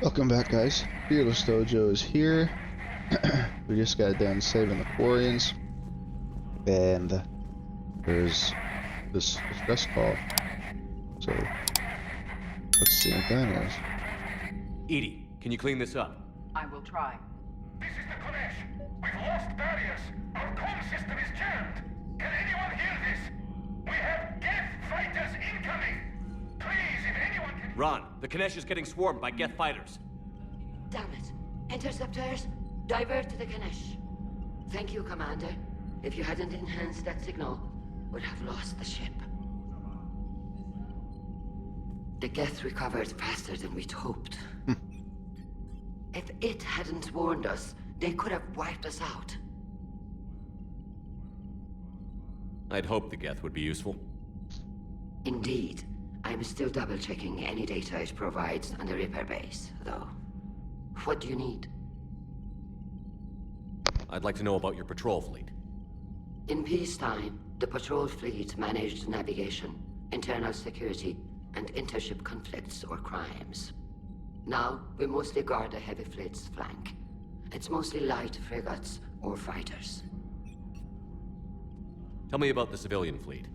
Welcome back, guys. FearlessDojo is here. We just got done saving the Quarians, and there's this distress call. So let's see what that is. Edie, can you clean this up? I will try. This is the Kodesh. We've lost barriers. Our comm system is jammed. Can anyone hear this? We have Geth fighters incoming. Please, if anyone can... Ron, the Kanesh is getting swarmed by Geth fighters. Damn it. Interceptors, divert to the Ganesh. Thank you, Commander. If you hadn't enhanced that signal, would have lost the ship. The Geth recovered faster than we'd hoped. If it hadn't warned us, they could have wiped us out. I'd hoped the Geth would be useful. Indeed. I'm still double-checking any data it provides on the Reaper base, though. What do you need? I'd like to know about your patrol fleet. In peacetime, the patrol fleet managed navigation, internal security, and intership conflicts or crimes. Now, we mostly guard the heavy fleet's flank. It's mostly light frigates or fighters. Tell me about the civilian fleet.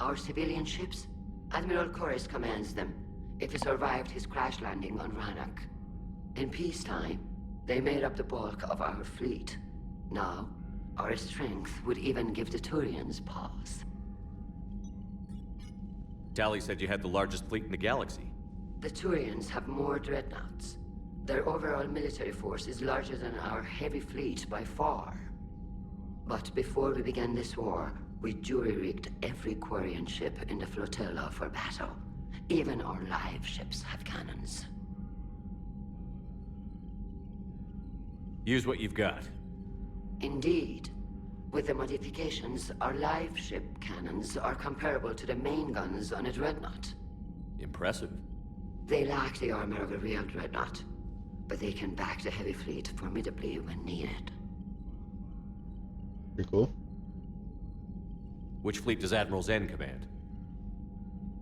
Our civilian ships? Admiral Chorus commands them, if he survived his crash landing on Rannoch. In peacetime, they made up the bulk of our fleet. Now, our strength would even give the Turians pause. Tally said you had the largest fleet in the galaxy. The Turians have more dreadnoughts. Their overall military force is larger than our heavy fleet by far. But before we began this war, we jury-rigged every Quarian ship in the flotilla for battle. Even our live ships have cannons. Use what you've got. Indeed. With the modifications, our live ship cannons are comparable to the main guns on a dreadnought. Impressive. They lack the armor of a real dreadnought, but they can back the heavy fleet formidably when needed. Pretty cool. Which fleet does Admiral Zen command?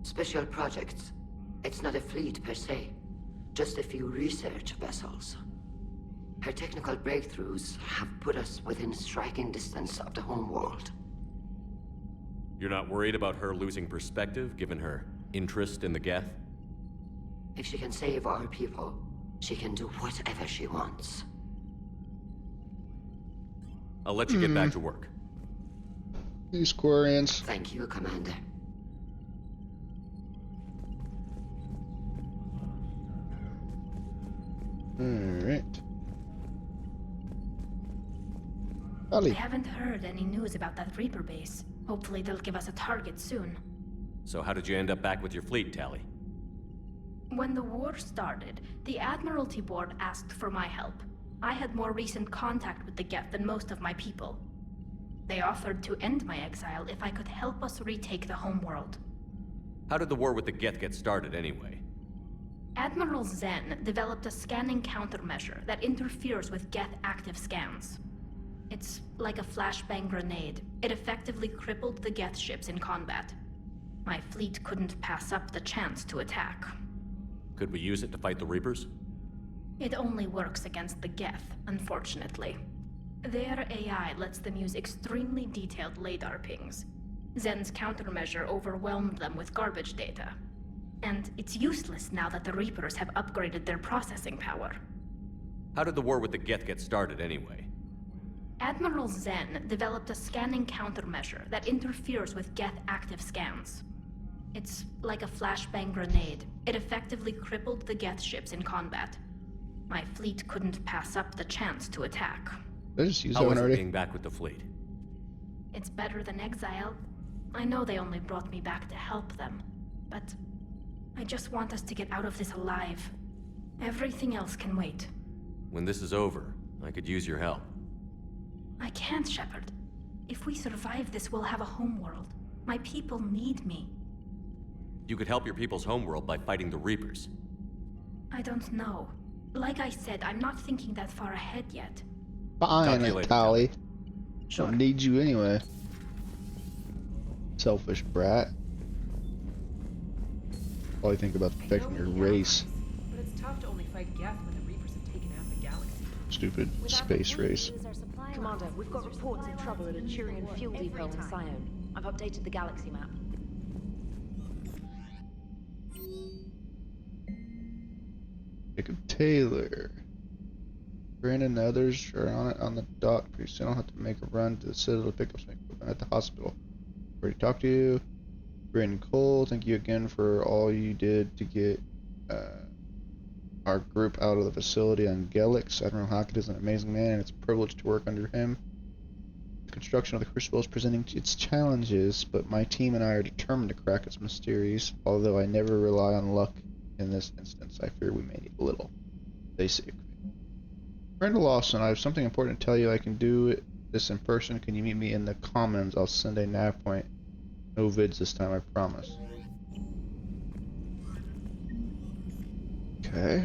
Special projects. It's not a fleet per se, just a few research vessels. Her technical breakthroughs have put us within striking distance of the homeworld. You're not worried about her losing perspective, given her interest in the Geth? If she can save our people, she can do whatever she wants. I'll let you get back to work. These Quarians. Thank you, Commander. Alright. I Ali. haven't heard any news about that Reaper base. Hopefully they'll give us a target soon. So how did you end up back with your fleet, Tally? When the war started, the Admiralty Board asked for my help. I had more recent contact with the Geth than most of my people. They offered to end my exile if I could help us retake the homeworld. How did the war with the Geth get started, anyway? Admiral Zen developed a scanning countermeasure that interferes with Geth active scans. It's like a flashbang grenade. It effectively crippled the Geth ships in combat. My fleet couldn't pass up the chance to attack. Could we use it to fight the Reapers? It only works against the Geth, unfortunately. Their AI lets them use extremely detailed LADAR pings. Zen's countermeasure overwhelmed them with garbage data. And it's useless now that the Reapers have upgraded their processing power. How did the war with the Geth get started, anyway? Admiral Zen developed a scanning countermeasure that interferes with Geth active scans. It's like a flashbang grenade. It effectively crippled the Geth ships in combat. My fleet couldn't pass up the chance to attack. I just used How that was one it already. being back with the fleet? It's better than exile. I know they only brought me back to help them, but I just want us to get out of this alive. Everything else can wait. When this is over, I could use your help. I can't, Shephard. If we survive this, we'll have a homeworld. My people need me. You could help your people's homeworld by fighting the Reapers. I don't know. Like I said, I'm not thinking that far ahead yet. Talk to you Fine, later, Tally. Sure. Don't need you anyway. Selfish brat. All you think about is protecting your race. But it's tough to only fight stupid space race. Commander, we've got reports of trouble at a Turian fuel depot in Sion. I've updated the galaxy map. Jacob Taylor. Brandon and others are on it on the dock. Pretty soon I'll have to make a run to the Citadel to pick up some equipment at the hospital. Already talked to you. Brandon Cole, thank you again for all you did to get our group out of the facility on Gelix. Admiral Hackett is an amazing man, and it's a privilege to work under him. The construction of the Crucible is presenting its challenges, but my team and I are determined to crack its mysteries. Although I never rely on luck in this instance, I fear we may need a little. Stay safe. Brenda Lawson, I have something important to tell you. I can do this in person. Can you meet me in the Commons? I'll send a nav point. No vids this time, I promise. Okay.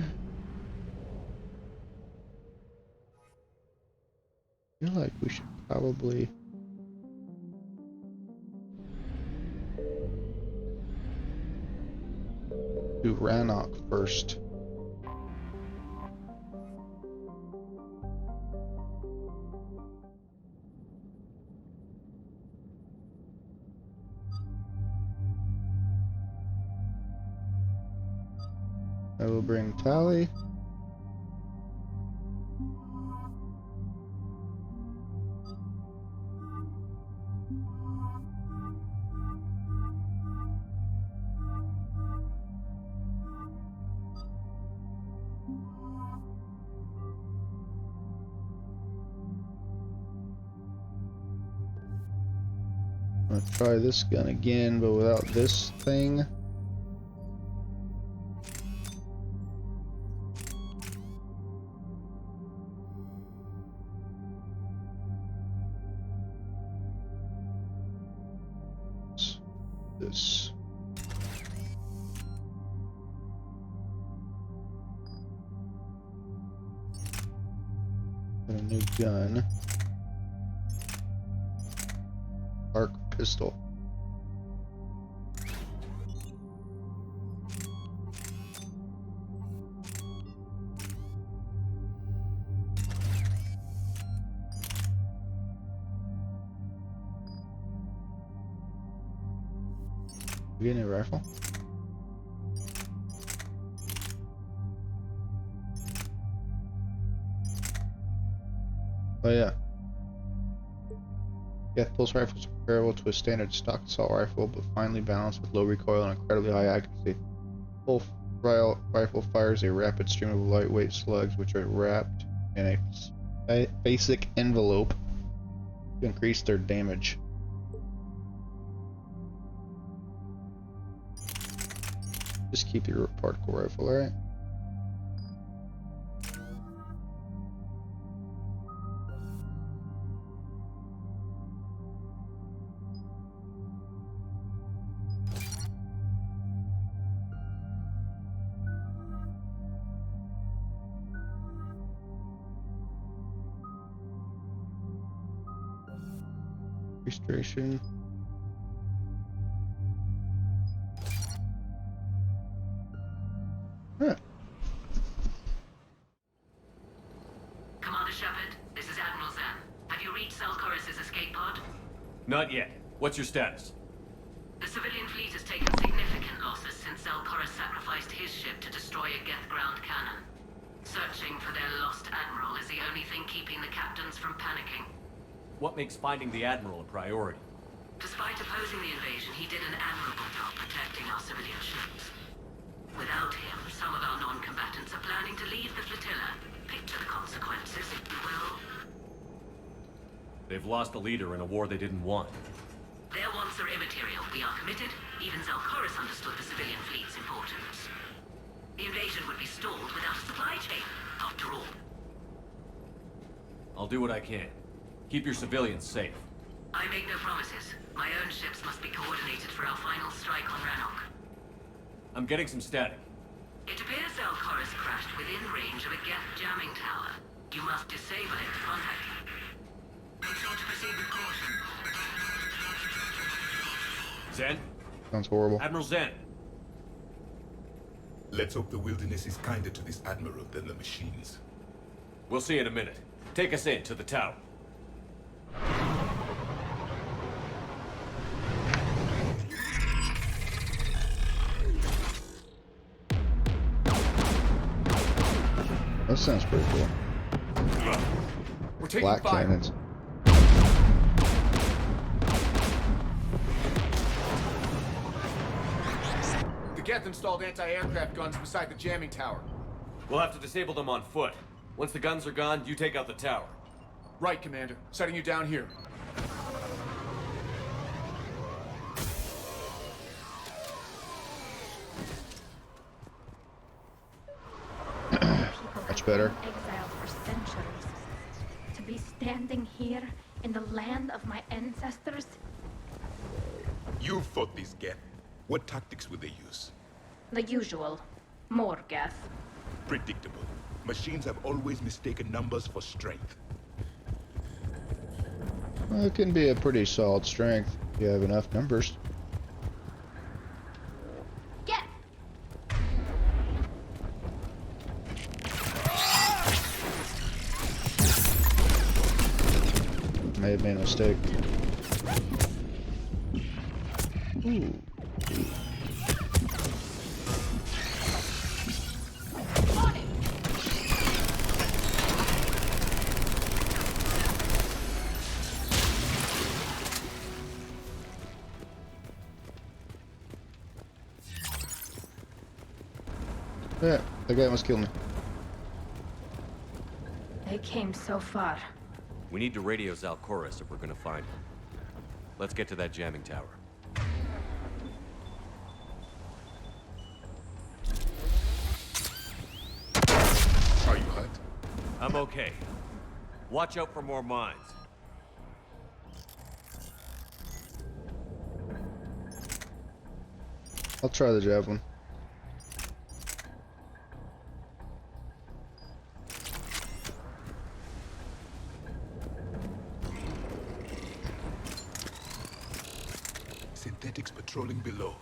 I feel like we should probably do Rannoch first. I will bring Tally. I'm gonna try this gun again, but without this thing. This. Got a new gun. Arc pistol. You get a new rifle? Oh yeah. Death Pulse rifles are comparable to a standard stock assault rifle, but finely balanced with low recoil and incredibly high accuracy. Full rifle fires a rapid stream of lightweight slugs, which are wrapped in a basic envelope to increase their damage. Just keep your particle rifle, alright? Registration. Huh. Commander Shephard, this is Admiral Zen. Have you reached Zelkorus' escape pod? Not yet. What's your status? The civilian fleet has taken significant losses since Zelkorus sacrificed his ship to destroy a Geth ground cannon. Searching for their lost admiral is the only thing keeping the captains from panicking. What makes finding the Admiral a priority? Despite opposing the invasion, he did an admirable job protecting our civilian ships. Without him, some of our non-combatants are planning to leave the flotilla. Picture the consequences, if you will. They've lost a leader in a war they didn't want. Their wants are immaterial. We are committed. Even Zelkorus understood the civilian fleet's importance. The invasion would be stalled without a supply chain, after all. I'll do what I can. Keep your civilians safe. I make no promises. My own ships must be coordinated for our final strike on Rannoch. I'm getting some static. It appears Zelkorus crashed within range of a Geth jamming tower. You must disable it to contact him. Make sure to proceed with caution. Zen? Sounds horrible. Admiral Zen. Let's hope the wilderness is kinder to this admiral than the machines. We'll see in a minute. Take us in to the tower. That sounds pretty cool. We're taking Black fire. cannons. The Geth installed anti-aircraft guns beside the jamming tower. We'll have to disable them on foot. Once the guns are gone, you take out the tower. Right, Commander. Setting you down here. Much better. Exiled for centuries. To be standing here in the land of my ancestors. You fought these Geth. What tactics would they use? The usual. More Geth. Predictable. Machines have always mistaken numbers for strength. Well, it can be a pretty solid strength if you have enough numbers. Geth! May have made a mistake. Ooh. Yeah, that guy almost killed me. They came so far. We need to radio Zalcoris if we're gonna find him. Let's get to that jamming tower. Are you hurt? I'm okay. Watch out for more mines. I'll try the javelin. Synthetics patrolling below.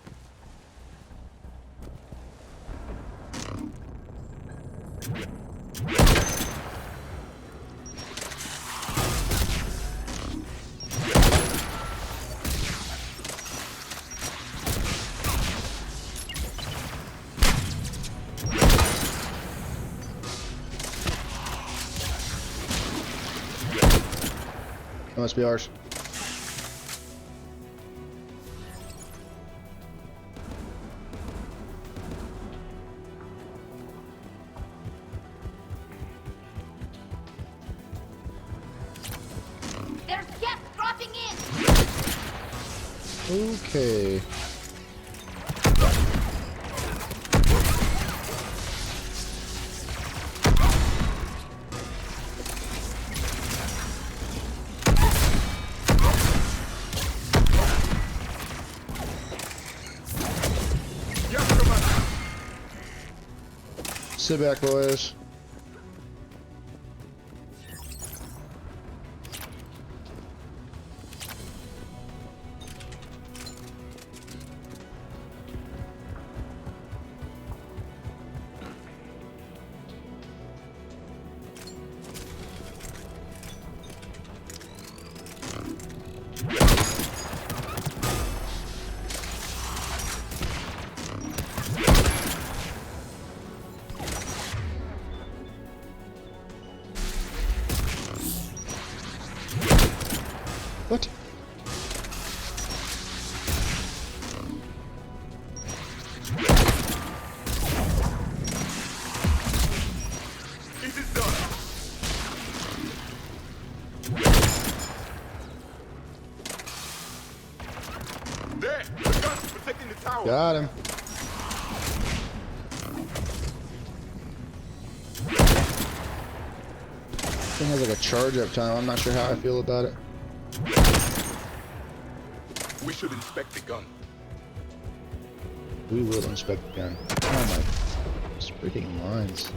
That must be ours. There's Geth dropping in! Okay. Sit back, boys. What? It is done. There! The guns protecting the tower! Got him. Thing has like a charge up time. I'm not sure how I feel about it. We should inspect the gun. We will inspect the gun. Oh my. It's freaking lines.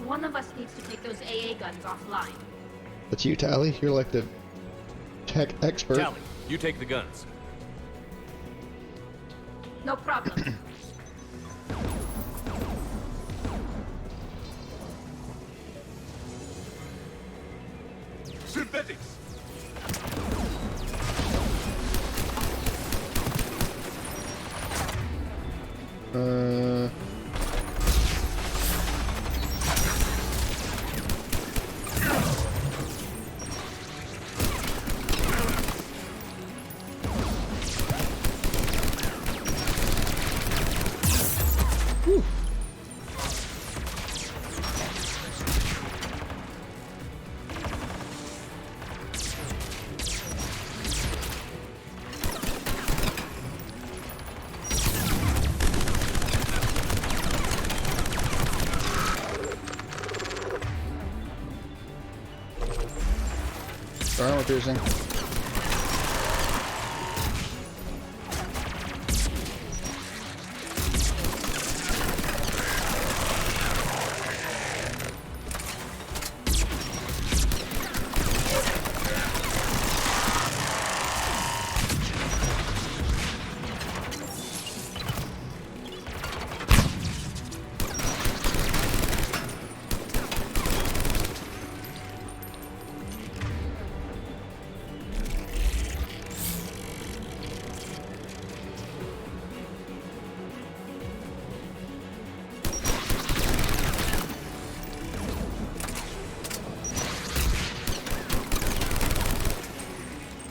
One of us needs to take those AA guns offline. That's you, Tally. You're like the tech expert. Tally, you take the guns. No problem. Synthetics! Armor piercing.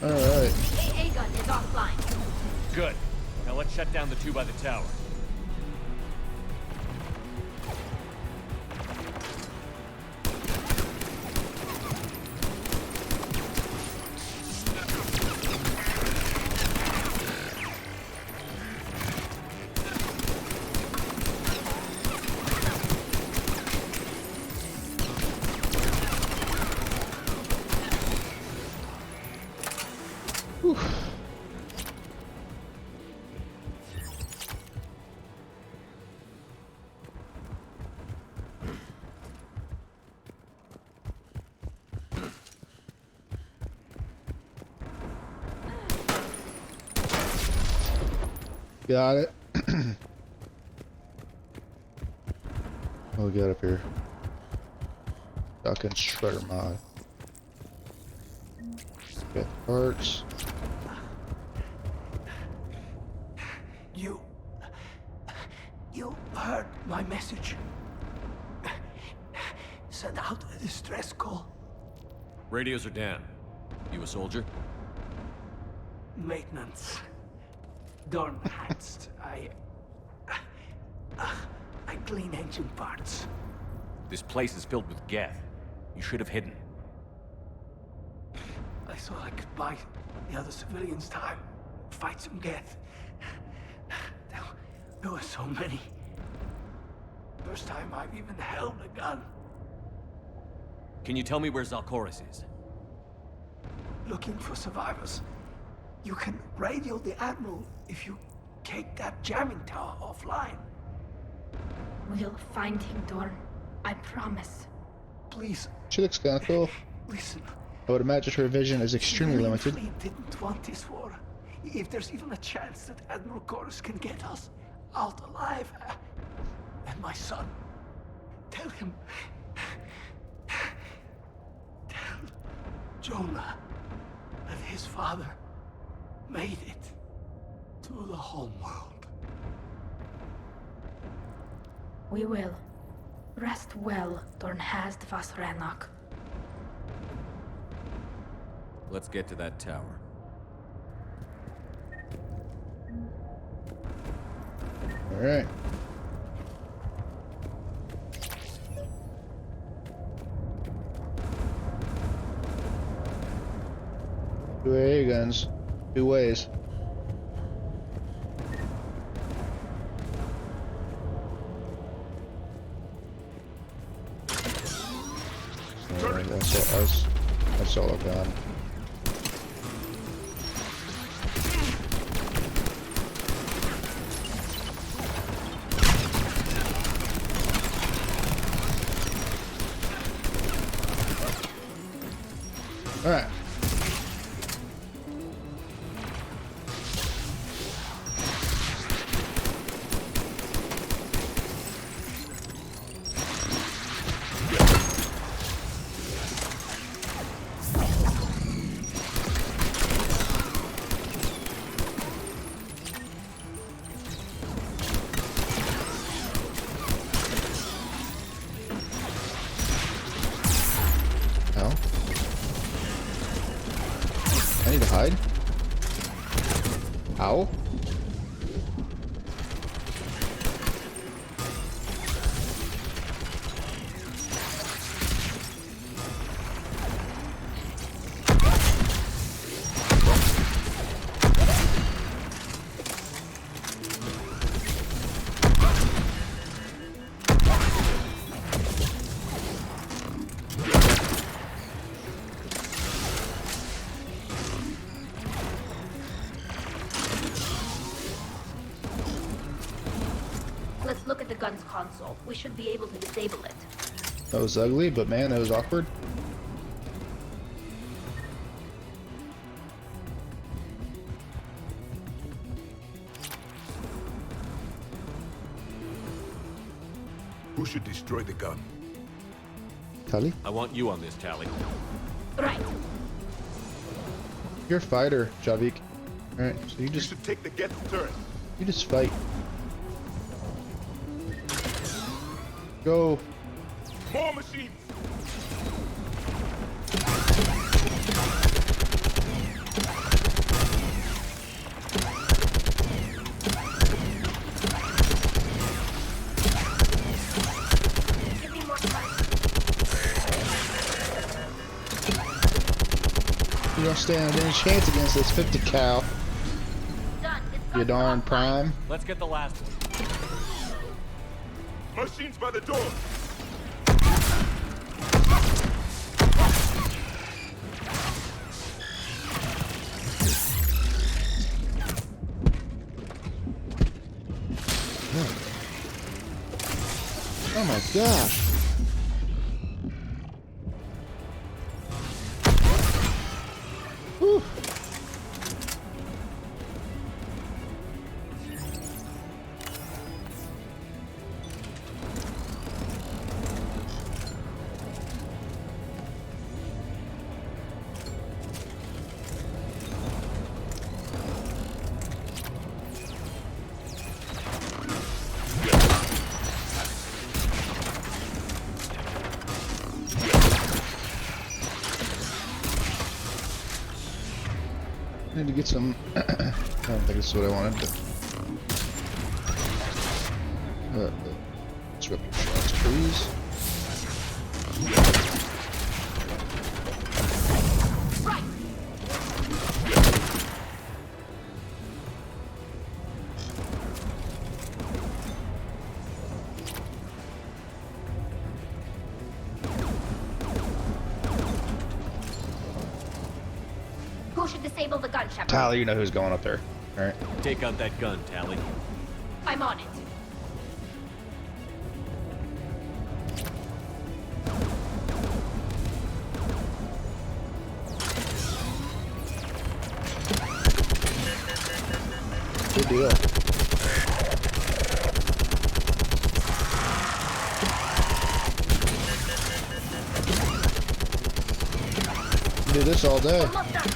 Alright. AA gun is offline. Good. Now let's shut down the two by the tower. Got it. We'll get up here. Fucking shredder mod. Get parts. You heard my message. Send out a distress call. Radios are down. You a soldier? Maintenance. Darn hats. I clean engine parts. This place is filled with Geth. You should have hidden. I thought I could buy the other civilians time. Fight some Geth. There were so many. First time I've even held a gun. Can you tell me where Zalcoris is? Looking for survivors. You can radio the Admiral if you take that jamming tower offline. We'll find him, Dorn. I promise. Please. She looks kinda cool. Listen. I would imagine her vision is extremely limited. We didn't want this war. If there's even a chance that Admiral Chorus can get us out alive, and my son, tell him, tell Jonah that his father made it to the home world. We will. Rest well, Dorn Hast Vasrenok. Let's get to that tower. Alright. Two AA guns. Two ways. Alright, that's all I've got. Alright. I need to hide? How? Let's look at the gun's console. We should be able to disable it. That was ugly, but man, that was awkward. Who should destroy the gun? Tali? I want you on this, Tally. Right. You're a fighter, Javik. Alright, so you You just should take the Geth turret. fight. Go. More machines! Give me more time. You don't stand any chance against this 50 cal. Done. This You gun's darn offline. prime. Let's get the last one. Machines by the door! Oh my gosh. Whew. I need to get some. I don't think it's what I wanted. But, disruptor shots, please. Right. Who should disable the gun, Shephard? Tyler, you know who's going up there. Alright. Take out that gun, Tally. I'm on it. Good deal. Do this all day. Almost done.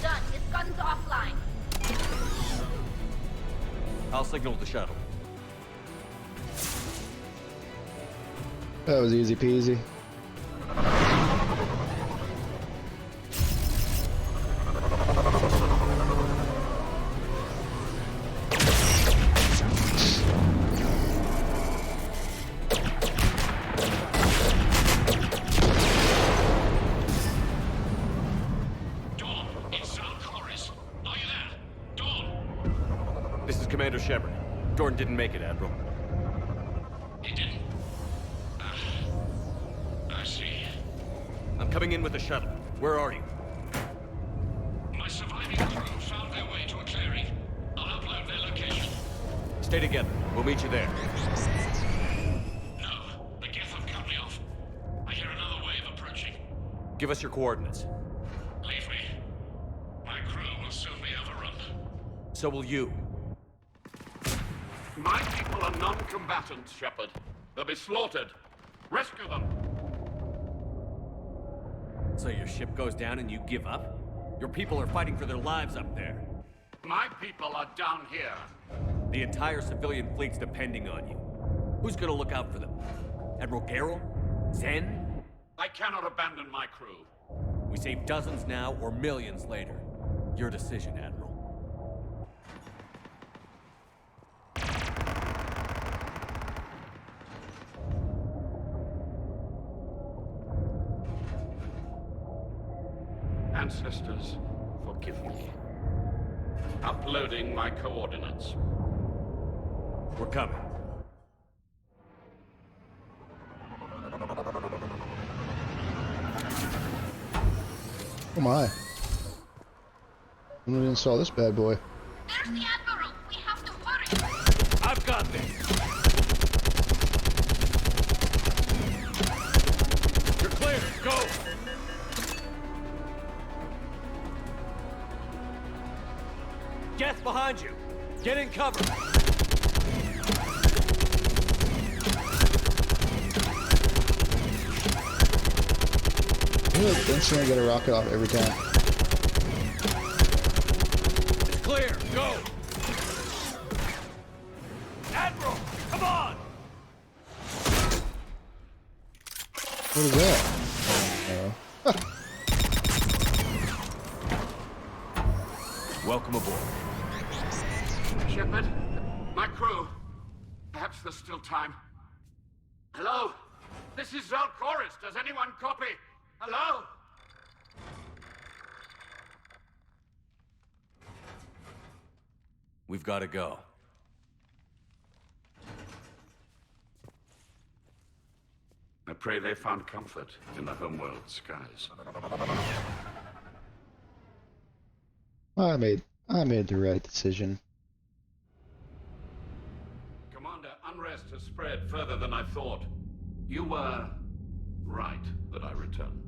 Done. This gun's offline. I'll signal the shuttle. That was easy peasy. Dawn, it's South Chorus. Are you there? Dawn! This is Commander Shephard. Dorn didn't make it, Admiral. He didn't. I see. I'm coming in with the shuttle. Where are you? My surviving crew found their way to a clearing. I'll upload their location. Stay together. We'll meet you there. No, the Geth have cut me off. I hear another wave approaching. Give us your coordinates. Leave me. My crew will soon be overrun. So will you. My people are non-combatants, Shephard. They'll be slaughtered. Rescue them. So your ship goes down and you give up? Your people are fighting for their lives up there. My people are down here. The entire civilian fleet's depending on you. Who's gonna look out for them? Admiral Garrel? Zen? I cannot abandon my crew. We save dozens now or millions later. Your decision, Admiral. Ancestors, forgive me. Uploading my coordinates. We're coming. Oh my. I'm gonna install this bad boy. There's the Admiral! We have to hurry! I've got this! You're clear! Go! Geth behind you! Get in cover! Look, instantly get a rocket off every time. It's clear! Go! Admiral! Come on! What is that? Oh. Welcome aboard. Shephard, my crew. Perhaps there's still time. Hello? This is Zalcoris. Does anyone copy? Hello? We've got to go. I pray they found comfort in the homeworld skies. I made the right decision. Commander, unrest has spread further than I thought. You were right that I return.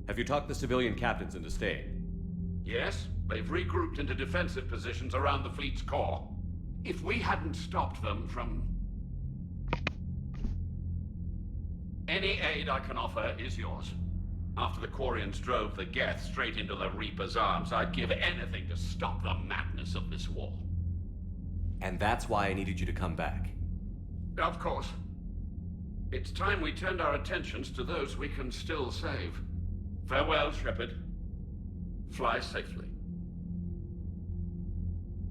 Have you talked the civilian captains into staying? Yes, they've regrouped into defensive positions around the fleet's core. If we hadn't stopped them from... Any aid I can offer is yours. After the Quarians drove the Geth straight into the Reaper's arms, I'd give anything to stop the madness of this war. And that's why I needed you to come back. Of course. It's time we turned our attentions to those we can still save. Farewell, Shephard. Fly safely.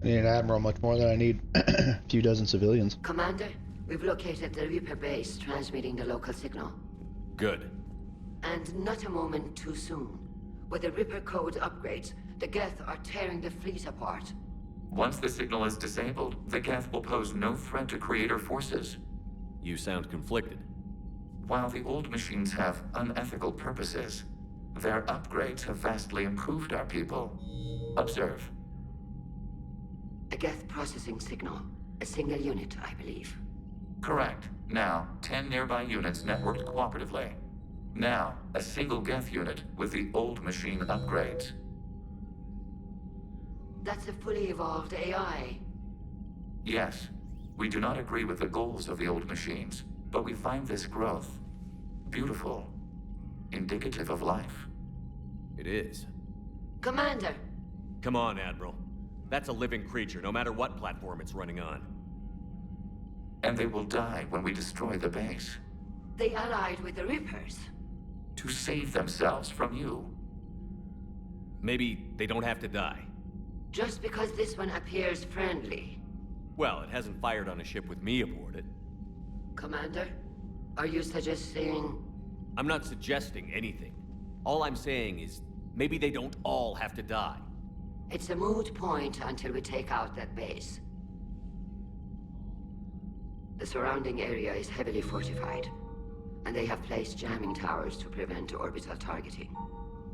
I need an admiral much more than I need a few dozen civilians. Commander, we've located the Reaper base transmitting the local signal. Good. And not a moment too soon. With the Reaper code upgrades, the Geth are tearing the fleet apart. Once the signal is disabled, the Geth will pose no threat to Creator forces. You sound conflicted. While the old machines have unethical purposes, their upgrades have vastly improved our people. Observe. A Geth processing signal. A single unit, I believe. Correct. Now, 10 nearby units networked cooperatively. Now, a single Geth unit with the old machine upgrades. That's a fully evolved AI. Yes. We do not agree with the goals of the old machines, but we find this growth beautiful, indicative of life. It is. Commander! Come on, Admiral. That's a living creature, no matter what platform it's running on. And they will die when we destroy the base. They allied with the Reapers. To save themselves from you. Maybe they don't have to die. Just because this one appears friendly. Well, it hasn't fired on a ship with me aboard it. Commander, are you suggesting... I'm not suggesting anything. All I'm saying is, maybe they don't all have to die. It's a moot point until we take out that base. The surrounding area is heavily fortified, and they have placed jamming towers to prevent orbital targeting.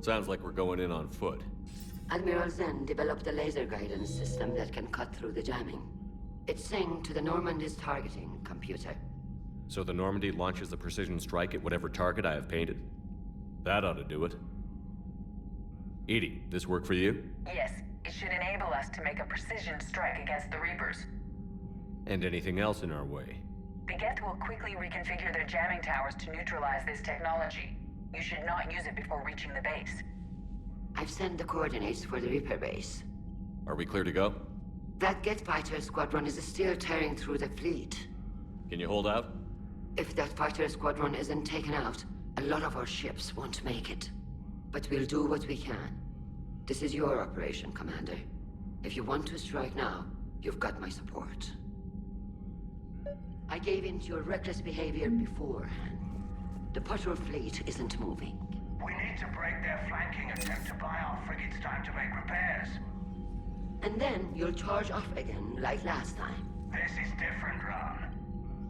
Sounds like we're going in on foot. Admiral Zen developed a laser guidance system that can cut through the jamming. It's synced to the Normandy's targeting computer. So the Normandy launches a precision strike at whatever target I have painted? That ought to do it. Edie, this work for you? Yes, it should enable us to make a precision strike against the Reapers. And anything else in our way? The Geth will quickly reconfigure their jamming towers to neutralize this technology. You should not use it before reaching the base. I've sent the coordinates for the Reaper base. Are we clear to go? That Geth fighter squadron is still tearing through the fleet. Can you hold out? If that fighter squadron isn't taken out, a lot of our ships won't make it. But we'll do what we can. This is your operation, Commander. If you want to strike now, you've got my support. I gave in to your reckless behavior beforehand. The patrol fleet isn't moving. We need to break their flanking attempt to buy our frigates time to make repairs. And then you'll charge off again, like last time. This is different, Ron.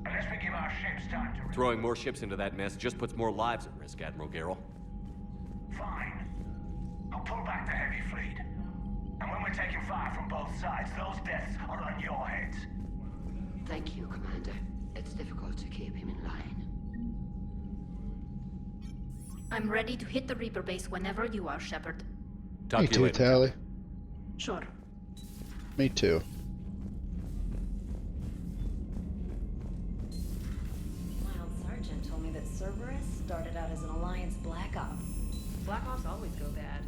Unless we give our ships time to... Throwing more ships into that mess just puts more lives at risk, Admiral Garrel. Fine. I'll pull back the heavy fleet. And when we're taking fire from both sides, those deaths are on your heads. Thank you, Commander. It's difficult to keep him in line. I'm ready to hit the Reaper base whenever you are, Shephard. Talk Me to you too, later. Tally. Sure. Me too. Mild Sergeant told me that Cerberus started out as an Alliance Black Op. Black Ops always go bad.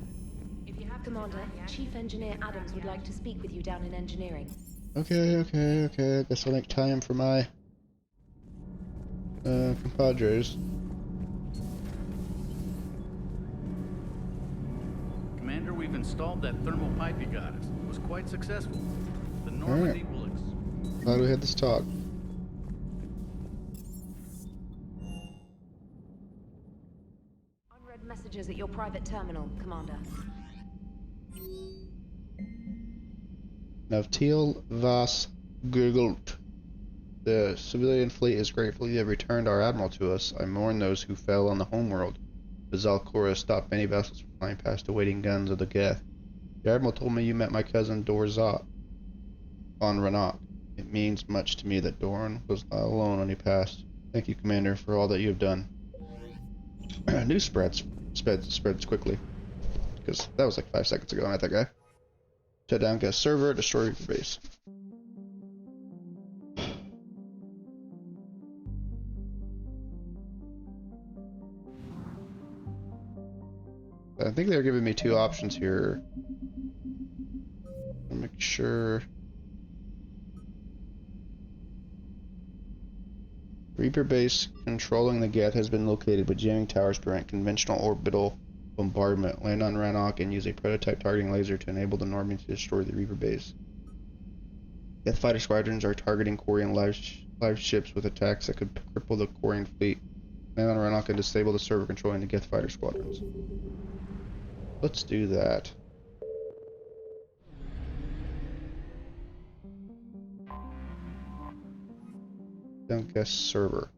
If you have to Commander, Chief Engineer Adams would like to speak with you down in engineering. Okay. I guess I'll make time for my compadres. Commander, we've installed that thermal pipe you got us. It was quite successful. The Normandy will Glad we had this talk. Unread messages at your private terminal, Commander. Navtil Vas Gurgult. The civilian fleet is grateful you have returned our admiral to us. I mourn those who fell on the homeworld. The Zalcora stopped many vessels from flying past the waiting guns of the Geth. The admiral told me you met my cousin Dorzat on Rannoch. It means much to me that Doran was not alone when he passed. Thank you, Commander, for all that you have done. News spreads quickly. Because that was like 5 seconds ago, I met that guy. Shut down Geth server, destroy your base. I think they're giving me two options here. I'll make sure. Reaper base controlling the Geth has been located, but jamming towers prevent conventional orbital bombardment. Land on Rannoch and use a prototype targeting laser to enable the Normandy to destroy the Reaper base. Geth fighter squadrons are targeting Quarian live ships with attacks that could cripple the Quarian fleet. Land on Rannoch and disable the server controlling the Geth fighter squadrons. Let's do that. Down Geth server.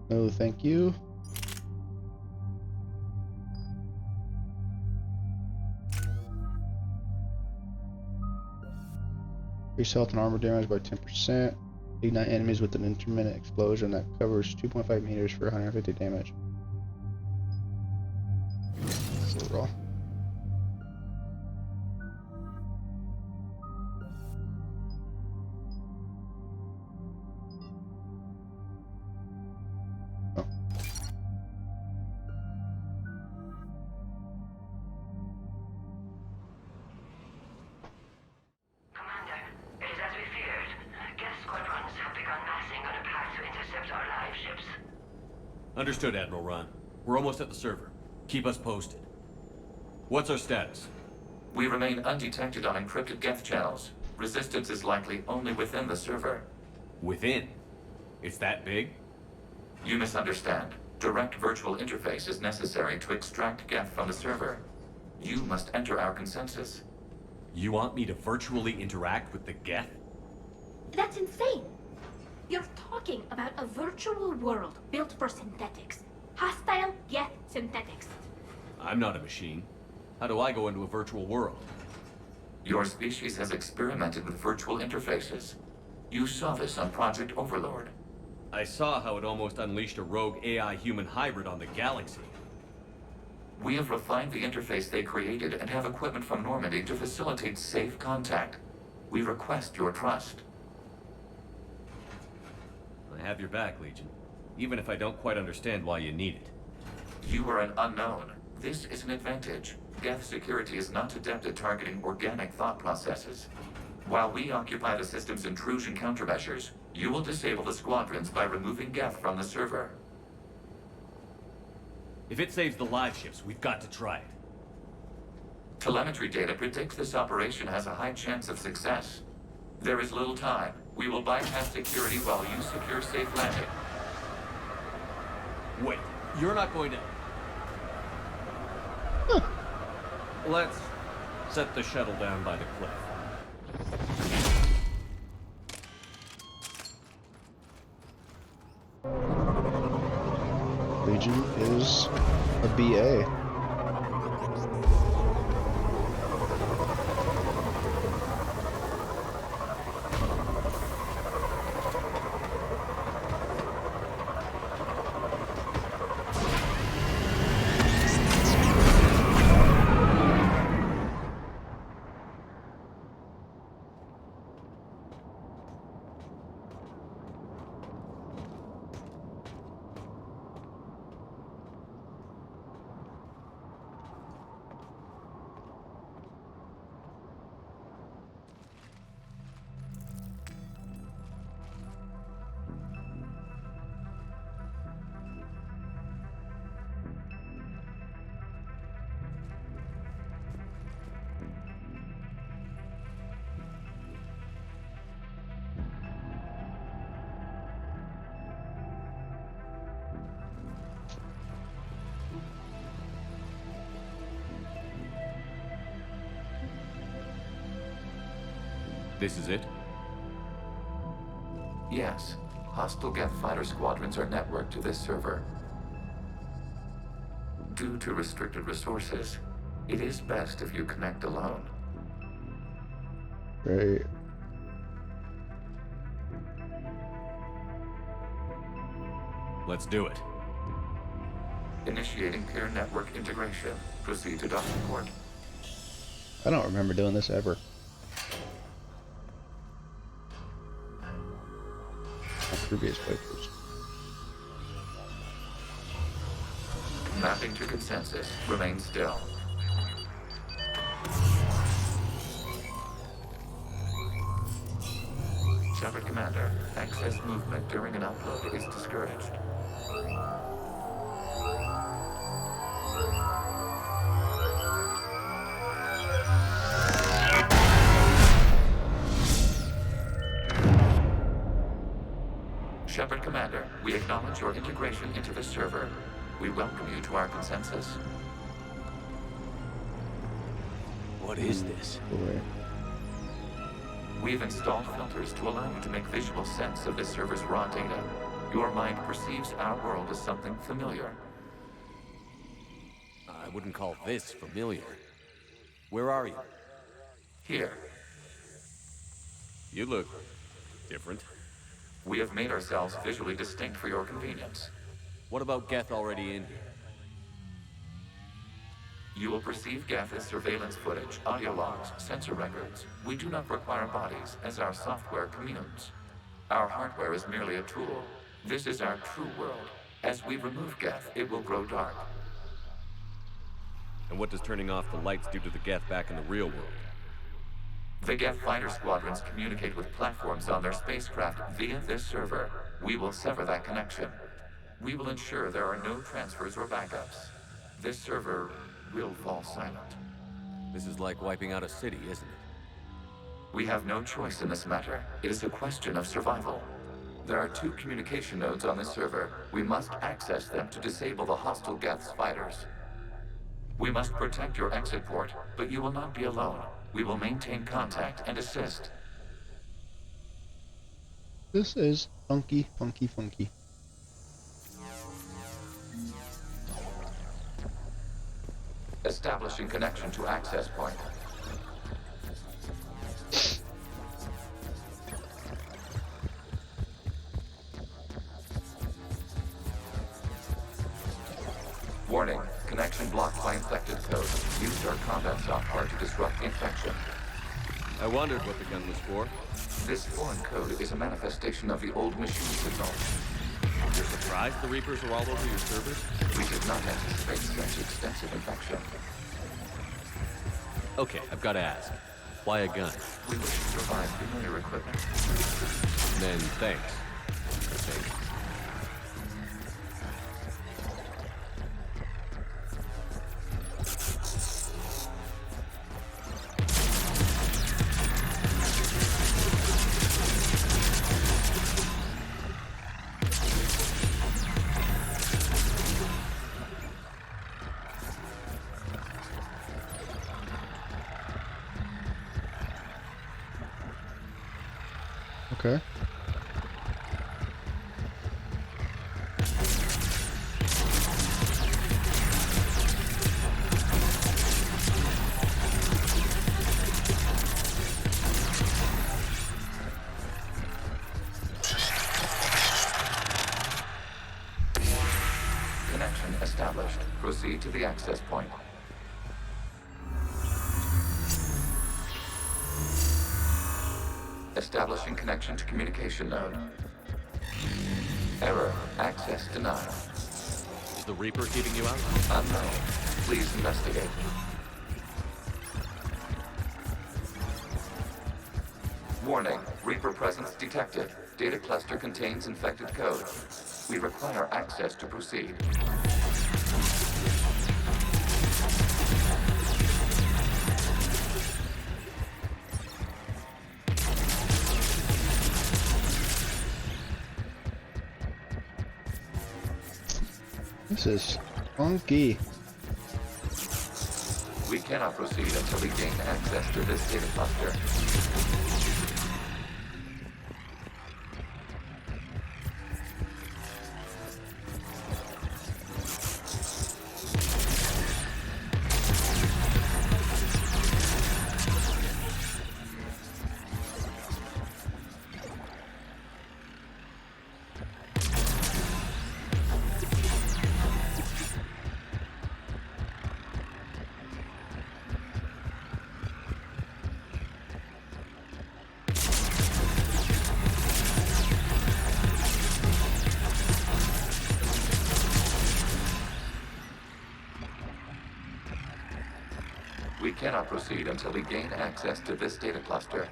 No, thank you. Increase health and armor damage by 10%. Ignite enemies with an intermittent explosion that covers 2.5 meters for 150 damage. Overall. Oh. Understood, Admiral Ron. We're almost at the server. Keep us posted. What's our status? We remain undetected on encrypted Geth channels. Resistance is likely only within the server. Within? It's that big? You misunderstand. Direct virtual interface is necessary to extract Geth from the server. You must enter our consensus. You want me to virtually interact with the Geth? That's insane! You're talking about a virtual world built for synthetics. Hostile Geth synthetics. I'm not a machine. How do I go into a virtual world? Your species has experimented with virtual interfaces. You saw this on Project Overlord. I saw how it almost unleashed a rogue AI-human hybrid on the galaxy. We have refined the interface they created and have equipment from Normandy to facilitate safe contact. We request your trust. I have your back, Legion. even if I don't quite understand why you need it. You are an unknown. This is an advantage. Geth security is not adept at targeting organic thought processes. While we occupy the system's intrusion countermeasures, you will disable the squadrons by removing Geth from the server. If it saves the live ships, we've got to try it. Telemetry data predicts this operation has a high chance of success. There is little time. We will bypass security while you secure safe landing. Wait, you're not going to... Let's set the shuttle down by the cliff. Legion is a BA. This is it? Yes. Hostile Geth fighter squadrons are networked to this server. Due to restricted resources, it is best if you connect alone. Right. Let's do it. Initiating peer network integration. Proceed to docking port. I don't remember doing this ever. Previous playthroughs. Mapping to consensus. Remain still. Shephard Commander, excess movement during an upload is discouraged. Shephard Commander, we acknowledge your integration into this server. We welcome you to our consensus. What is this? We've installed filters to allow you to make visual sense of this server's raw data. Your mind perceives our world as something familiar. I wouldn't call this familiar. Where are you? Here. You look different. We have made ourselves visually distinct for your convenience. What about Geth already in here? You will perceive Geth as surveillance footage, audio logs, sensor records. We do not require bodies, as our software communes. Our hardware is merely a tool. This is our true world. As we remove Geth, it will grow dark. And what does turning off the lights do to the Geth back in the real world? The Geth fighter squadrons communicate with platforms on their spacecraft via this server. We will sever that connection. We will ensure there are no transfers or backups. This server will fall silent. This is like wiping out a city, isn't it? We have no choice in this matter. It is a question of survival. There are 2 communication nodes on this server. We must access them to disable the hostile Geth's fighters. We must protect your exit port, but you will not be alone. We will maintain contact and assist. This is funky, funky, funky. Establishing connection to access point. Warning, connection blocked by infected code. Use our combat software to disrupt the infection. I wondered what the gun was for. This foreign code is a manifestation of the old machine signal. You're surprised the Reapers are all over your servers? We did not anticipate such extensive infection. Okay, I've got to ask. Why a gun? We wish to provide familiar equipment. Then thanks. I think. Okay. Connection established. Proceed to the access point. Establishing connection to communication node. Error. Access denied. Is the Reaper keeping you out? Unknown. Please investigate. Warning. Reaper presence detected. Data cluster contains infected code. We require access to proceed. This is funky. We cannot proceed until we gain access to this data cluster. We cannot proceed until we gain access to this data cluster.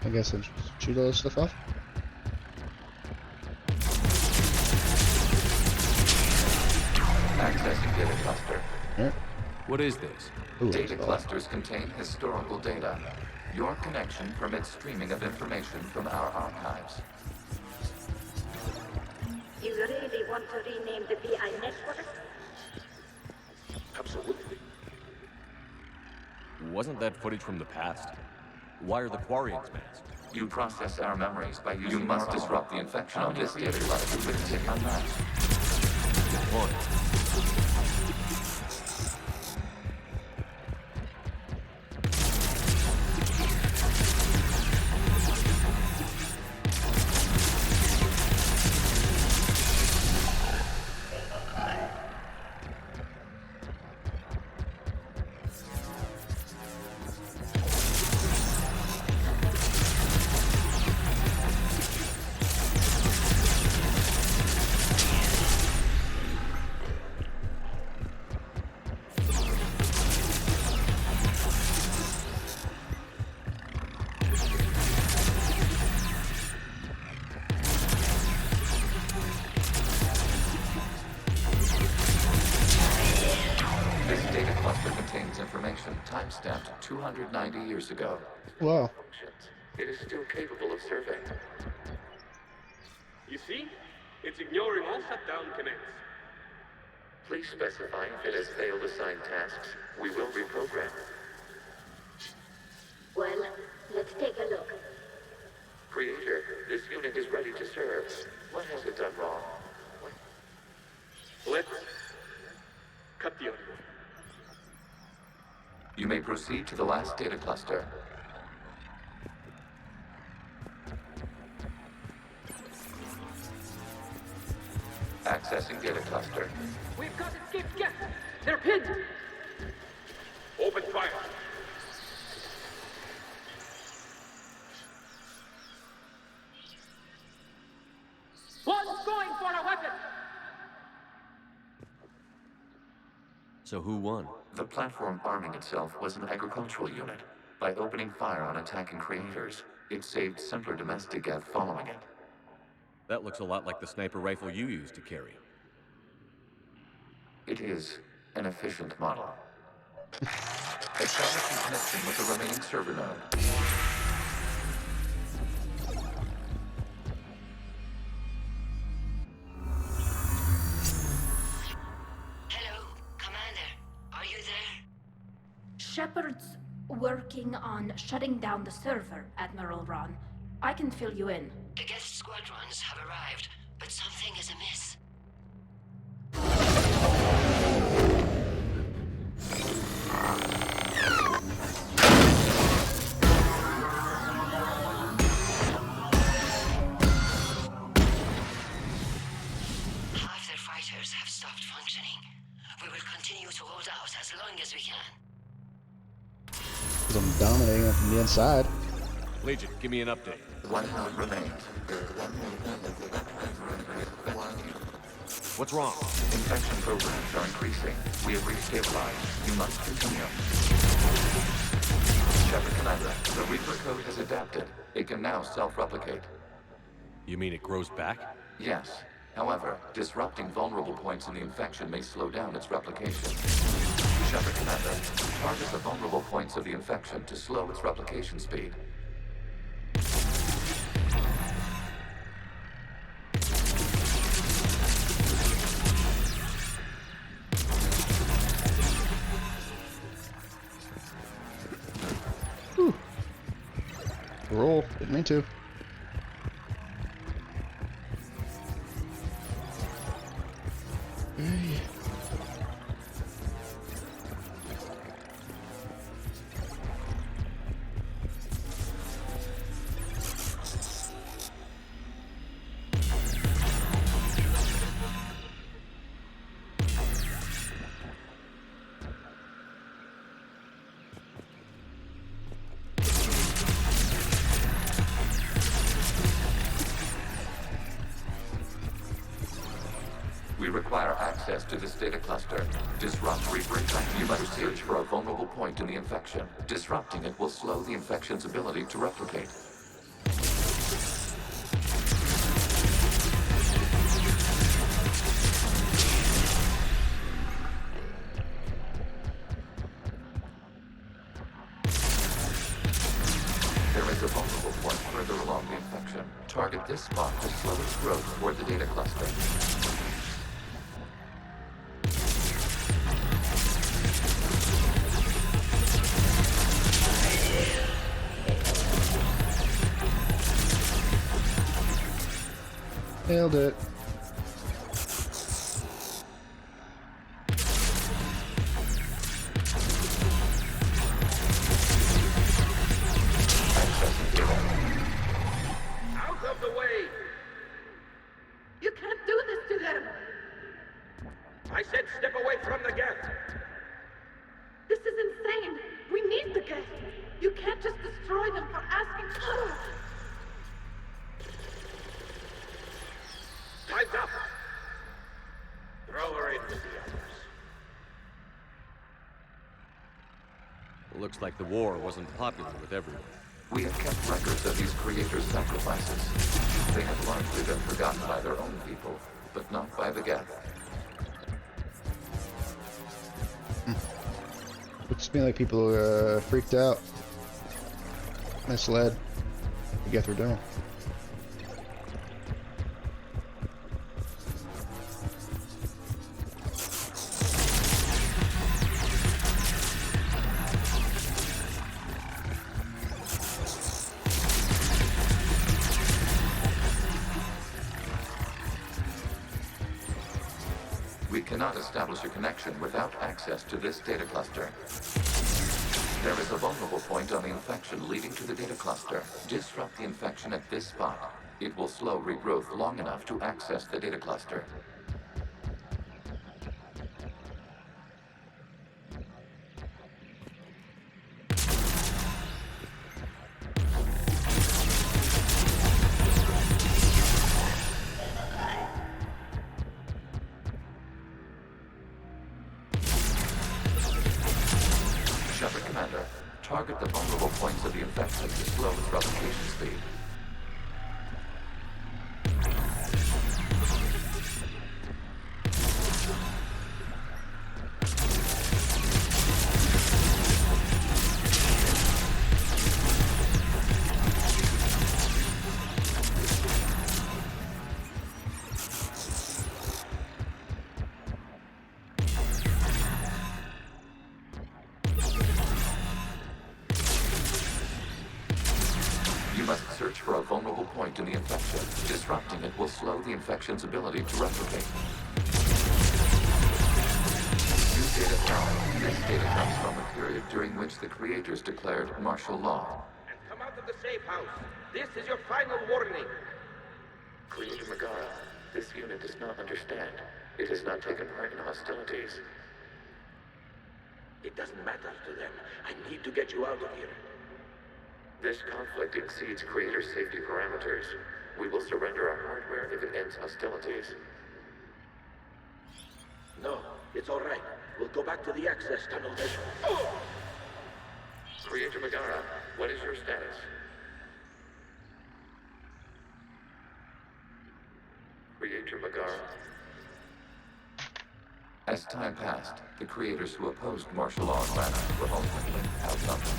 I guess I'll just shoot all this stuff off. Accessing data cluster. Alright. What is this? Ooh, Data clusters contain historical data. Your connection permits streaming of information from our archives. You really want to rename the BI network? Absolutely. Wasn't that footage from the past? Why are the Quarians masked? You process our memories by using. You must disrupt the infection on this data cluster with tick unmatched. Good point. Timestamped 290 years ago. Wow. It is still capable of survey. You see? It's ignoring all shutdown connects. Please specify if it has failed assigned tasks. We will reprogram. Well, let's take a look. Creator, this unit is ready to serve. What has it done wrong? Let's cut the audio. may proceed to the last data cluster. Accessing data cluster. We've got escaped guests. They're pinned. Open fire. One's going for a weapon. So who won? The platform arming itself was an agricultural unit. By opening fire on attacking creators, it saved simpler domestic geth following it. That looks a lot like the sniper rifle you used to carry. It is an efficient model. Establishing connection with the remaining server node. Hello, Commander. Are you there? Shephard's working on shutting down the server, Admiral Ron. I can fill you in. The guest squadrons have arrived, but something is amiss. Half their fighters have stopped functioning. We will continue to hold out as long as we can. Because I'm dominating them from the inside. Legion, give me an update. One node remains. What's wrong? Infection programs are increasing. We have restabilized. You must continue. Shephard Commander, the Reaper code has adapted. It can now self-replicate. You mean it grows back? Yes. However, disrupting vulnerable points in the infection may slow down its replication. Shephard Commander, target the vulnerable points of the infection to slow its replication speed. Roll. Didn't mean to. We require access to this data cluster. Disrupt Reaper infection. You must search for a vulnerable point in the infection. Disrupting it will slow the infection's ability to replicate. There is a vulnerable point further along the infection. Target this spot to slow its growth toward the data cluster. Nailed it. Out of the way! You can't do this to them! I said step away from the geth! This is insane! We need the geth! You can't just destroy them for asking for it! Time's up! Throw her in with the others. It looks like the war wasn't popular with everyone. We have kept records of these creators' sacrifices. They have largely been forgotten by their own people, but not by the geth. Looks to me like people are freaked out, misled. The geth are doing. We cannot establish a connection without access to this data cluster. There is a vulnerable point on the infection leading to the data cluster. Disrupt the infection at this spot. It will slow regrowth long enough to access the data cluster. Shephard Commander, target the vulnerable points of the infection to slow its replication speed. You must search for a vulnerable point in the infection. Disrupting it will slow the infection's ability to replicate. New data found. This data comes from a period during which the creators declared martial law. And come out of the safe house. This is your final warning. Creator Megara, this unit does not understand. It has not taken part in hostilities. It doesn't matter to them. I need to get you out of here. This conflict exceeds Creator safety parameters. We will surrender our hardware if it ends hostilities. No, it's all right. We'll go back to the access tunnel. Creator Megara, what is your status? Creator Megara. As time passed, the creators who opposed martial law in Lana were ultimately outnumbered.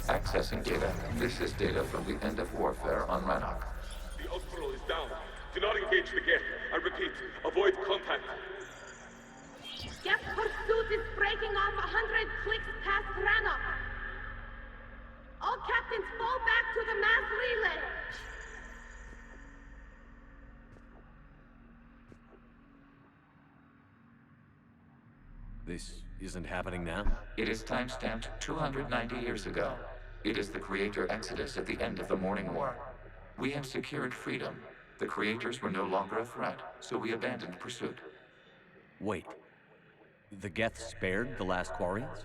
Accessing data. This is data from the end of warfare on Rannoch. The Outpool is down. Do not engage the gate. I repeat, avoid contact. Geth pursuit is breaking off 100 clicks past Rannoch. All captains fall back to the mass relay. This isn't happening now? It is timestamped 290 years ago. It is the Creator Exodus at the end of the Morning War. We had secured freedom. The Creators were no longer a threat, so we abandoned pursuit. Wait. The Geth spared the last Quarians?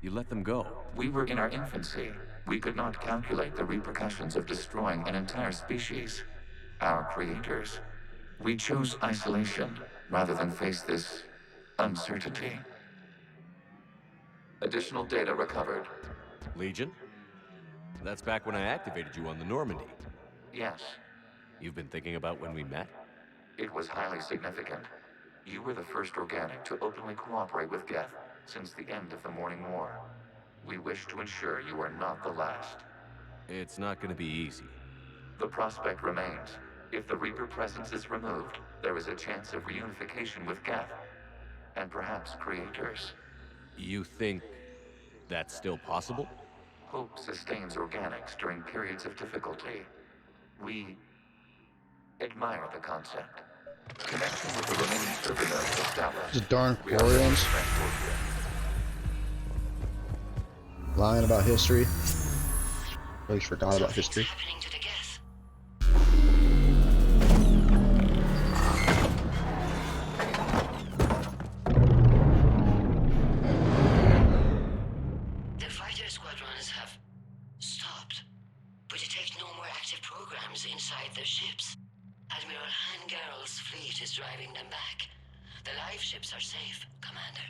You let them go. We were in our infancy. We could not calculate the repercussions of destroying an entire species. Our creators. We chose isolation rather than face this uncertainty. Additional data recovered. Legion? That's back when I activated you on the Normandy. Yes. You've been thinking about when we met? It was highly significant. You were the first organic to openly cooperate with Geth since the end of the Morning War. We wish to ensure you are not the last. It's not going to be easy. The prospect remains. If the Reaper presence is removed, there is a chance of reunification with Geth. And perhaps creators. You think that's still possible? Hope sustains organics during periods of difficulty. We admire the concept. Connection with the remaining server nodes established. These darn Quarians. Lying about history. Really forgot about history. The fighter squadrons have stopped, but detect no more active programs inside their ships. Admiral Hangarl's fleet is driving them back. The live ships are safe, Commander.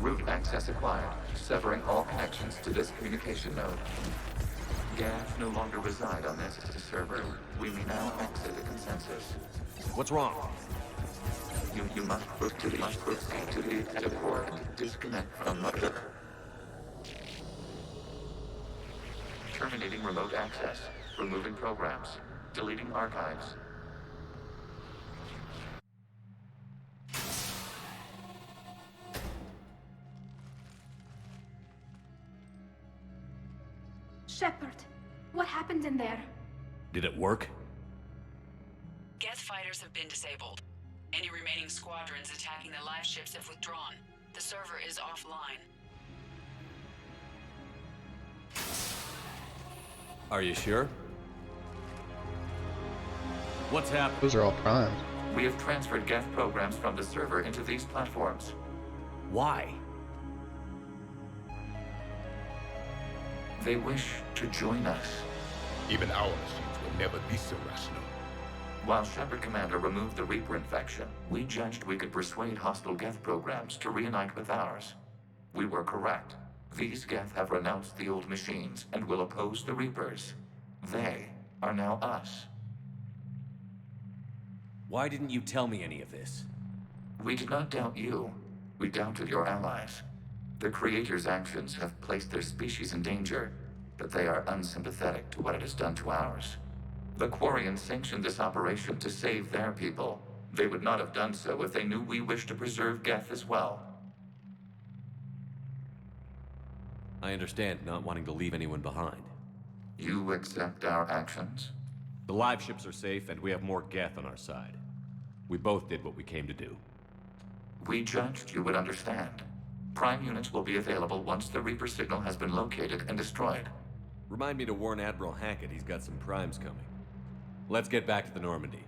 Route access acquired, severing all connections to this communication node. Geth no longer reside on this server. We may now exit the consensus. What's wrong? You must proceed to the data port and disconnect from mother. Terminating remote access. Removing programs. Deleting archives. Shephard, what happened in there? Did it work? Geth fighters have been disabled. Any remaining squadrons attacking the live ships have withdrawn. The server is offline. Are you sure? What's happened? Those are all primed. We have transferred Geth programs from the server into these platforms. Why? They wish to join us. Even our machines will never be so rational. While Shephard Commander removed the Reaper infection, we judged we could persuade hostile Geth programs to reunite with ours. We were correct. These Geth have renounced the old machines and will oppose the Reapers. They are now us. Why didn't you tell me any of this? We did not doubt you. We doubted your allies. The Creator's actions have placed their species in danger, but they are unsympathetic to what it has done to ours. The Quarians sanctioned this operation to save their people. They would not have done so if they knew we wished to preserve Geth as well. I understand not wanting to leave anyone behind. You accept our actions? The live ships are safe, and we have more Geth on our side. We both did what we came to do. We judged you would understand. Prime units will be available once the Reaper signal has been located and destroyed. Remind me to warn Admiral Hackett he's got some primes coming. Let's get back to the Normandy.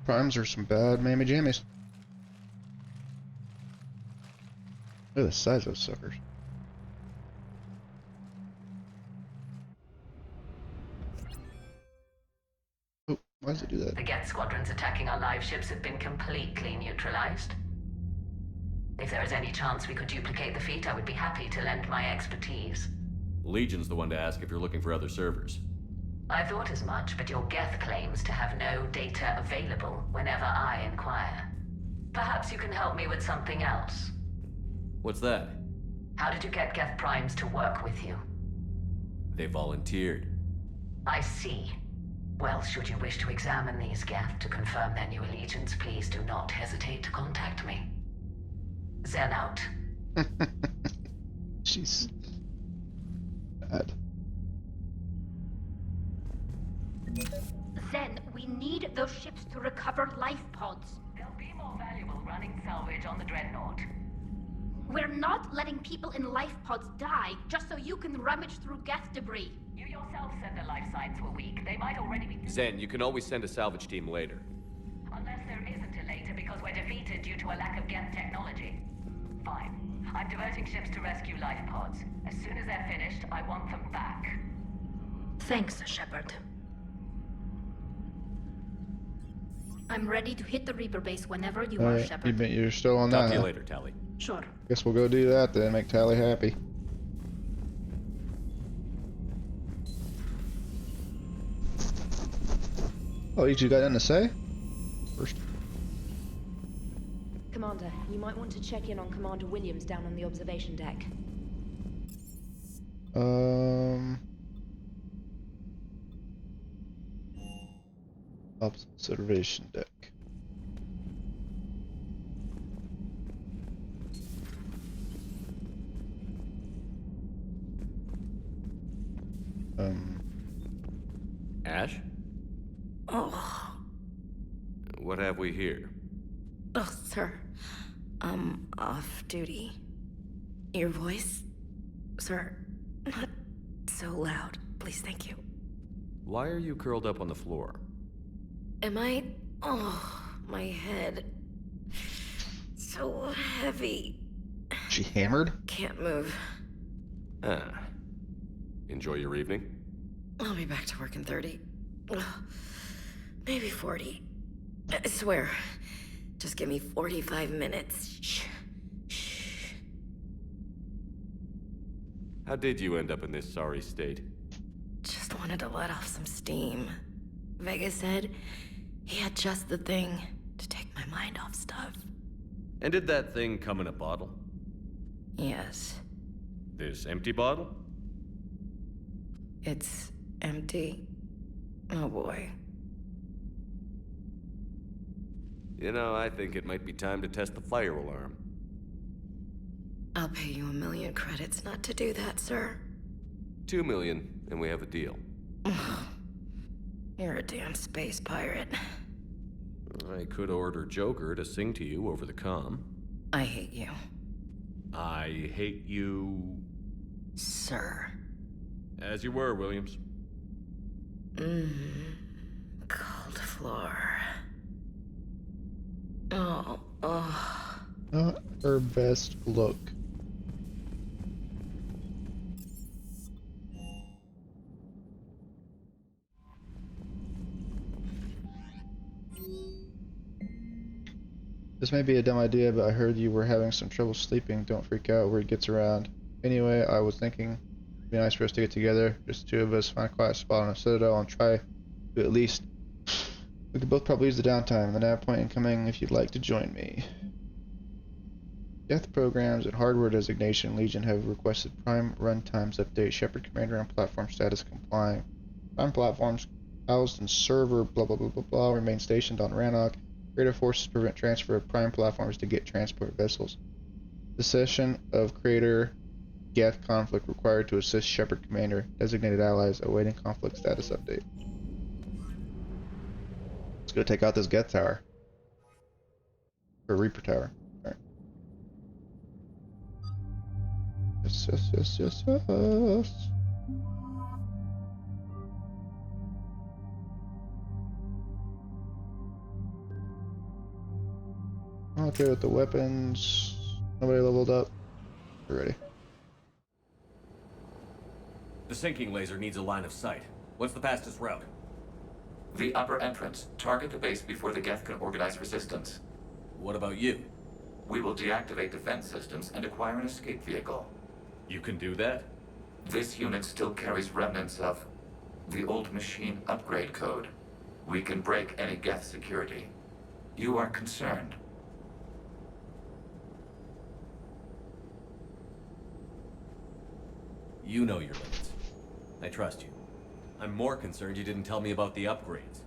Primes are some bad mammy jammies. Look at the size of those suckers. Oh, why does it do that? The Geth squadrons attacking our live ships have been completely neutralized. If there is any chance we could duplicate the feat, I would be happy to lend my expertise. Legion's the one to ask if you're looking for other servers. I thought as much, but your Geth claims to have no data available whenever I inquire. Perhaps you can help me with something else. What's that? How did you get Geth primes to work with you? They volunteered. I see. Well, should you wish to examine these Geth to confirm their new allegiance, please do not hesitate to contact me. Zen out. Jeez. Bad. Zen, we need those ships to recover life pods. They'll be more valuable running salvage on the Dreadnought. We're not letting people in life pods die just so you can rummage through Geth debris. You yourself said their life signs were weak. They might already be... Zen, you can always send a salvage team later. Unless there isn't a later because we're defeated due to a lack of Geth technology. Fine. I'm diverting ships to rescue life pods. As soon as they're finished, I want them back. Thanks, Shephard. I'm ready to hit the Reaper base whenever you are, Shephard. You're still on Talk that. to you later, Tally. Sure. Guess we'll go do that then, make Tally happy. Oh, you two got nothing to say? First. Commander, you might want to check in on Commander Williams down on the observation deck. Observation deck. Ash? Oh. What have we here? Oh, sir. Off duty. Your voice? Sir, not so loud. Please, thank you. Why are you curled up on the floor? Am I? Oh, my head. So heavy. She hammered? Can't move. Ah. Enjoy your evening? I'll be back to work in 30. Ugh, maybe 40. I swear. Just give me 45 minutes. Shh. Shh. How did you end up in this sorry state? Just wanted to let off some steam. Vega said he had just the thing to take my mind off stuff. And did that thing come in a bottle? Yes. This empty bottle? It's empty. Oh boy. You know, I think it might be time to test the fire alarm. I'll pay you 1,000,000 credits not to do that, sir. 2 million, and we have a deal. You're a damn space pirate. I could order Joker to sing to you over the comm. I hate you. I hate you... Sir. As you were, Williams. Cold floor. Oh. Not her best look. This may be a dumb idea, but I heard you were having some trouble sleeping. Don't freak out, word gets around. Anyway, I was thinking it'd be nice for us to get together, just the two of us, find a quiet spot on a citadel and try to at least. We could both probably use the downtime. The nav point incoming if you'd like to join me. Death programs and hardware designation. Legion have requested Prime runtimes update. Shephard commander and platform status complying. Prime platforms housed in server blah blah blah blah blah remain stationed on Rannoch. Creator forces prevent transfer of Prime platforms to get transport vessels. The session of Creator Geth conflict required to assist Shephard commander. Designated allies awaiting conflict status update. Let's go take out this Geth tower. Or Reaper tower. Alright. Yes. Okay, with the weapons. Nobody leveled up. We're ready. The sinking laser needs a line of sight. What's the fastest route? The upper entrance. Target the base before the Geth can organize resistance. What about you? We will deactivate defense systems and acquire an escape vehicle. You can do that? This unit still carries remnants of the old machine upgrade code. We can break any Geth security. You are concerned. You know your limits. I trust you. I'm more concerned you didn't tell me about the upgrades.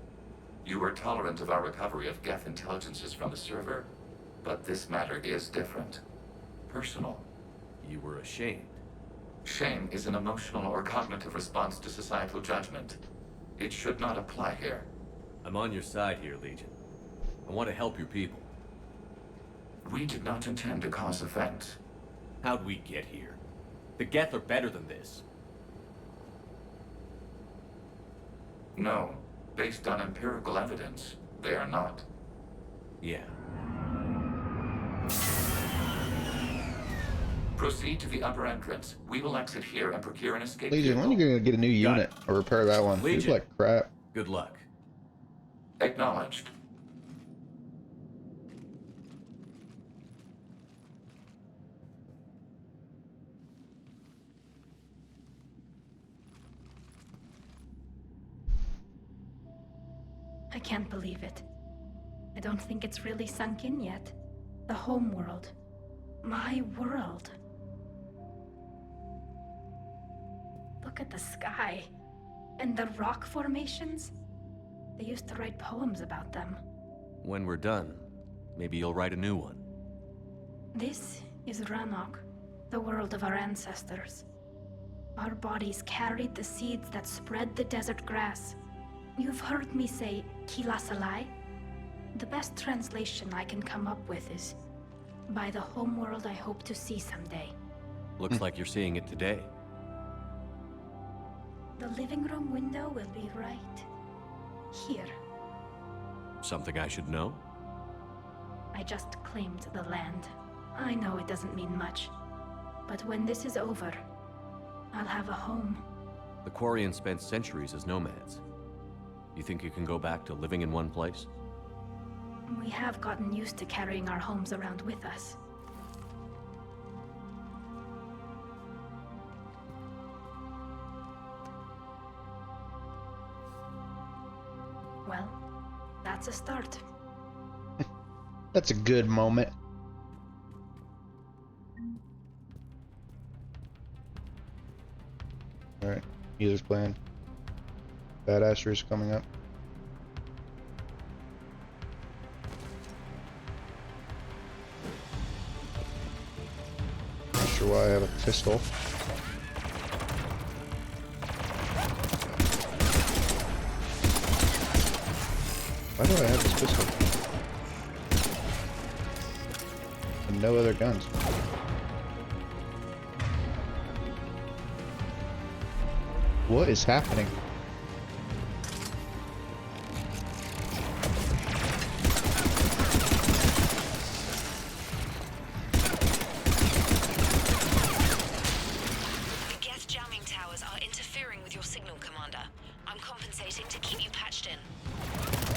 You were tolerant of our recovery of Geth intelligences from the server, but this matter is different. Personal. You were ashamed. Shame is an emotional or cognitive response to societal judgment. It should not apply here. I'm on your side here, Legion. I want to help your people. We did not intend to cause offense. How'd we get here? The Geth are better than this. No. Based on empirical evidence, they are not. Yeah. Proceed to the upper entrance. We will exit here and procure an escape Legion, when are you gonna get a new unit or repair that one? It's like crap. Good luck. Acknowledged. I can't believe it. I don't think it's really sunk in yet. The home world. My world. Look at the sky. And the rock formations. They used to write poems about them. When we're done, maybe you'll write a new one. This is Rannoch, the world of our ancestors. Our bodies carried the seeds that spread the desert grass. You've heard me say Kilasalai? The best translation I can come up with is, by the homeworld I hope to see someday. Looks like you're seeing it today. The living room window will be right here. Something I should know? I just claimed the land. I know it doesn't mean much, but when this is over, I'll have a home. The Quarians spent centuries as nomads. You think you can go back to living in one place? We have gotten used to carrying our homes around with us. Well, that's a start. That's a good moment. Alright, music's playing. Badassery's coming up. sure why I have a pistol. Why do I have this pistol? And no other guns. What is happening?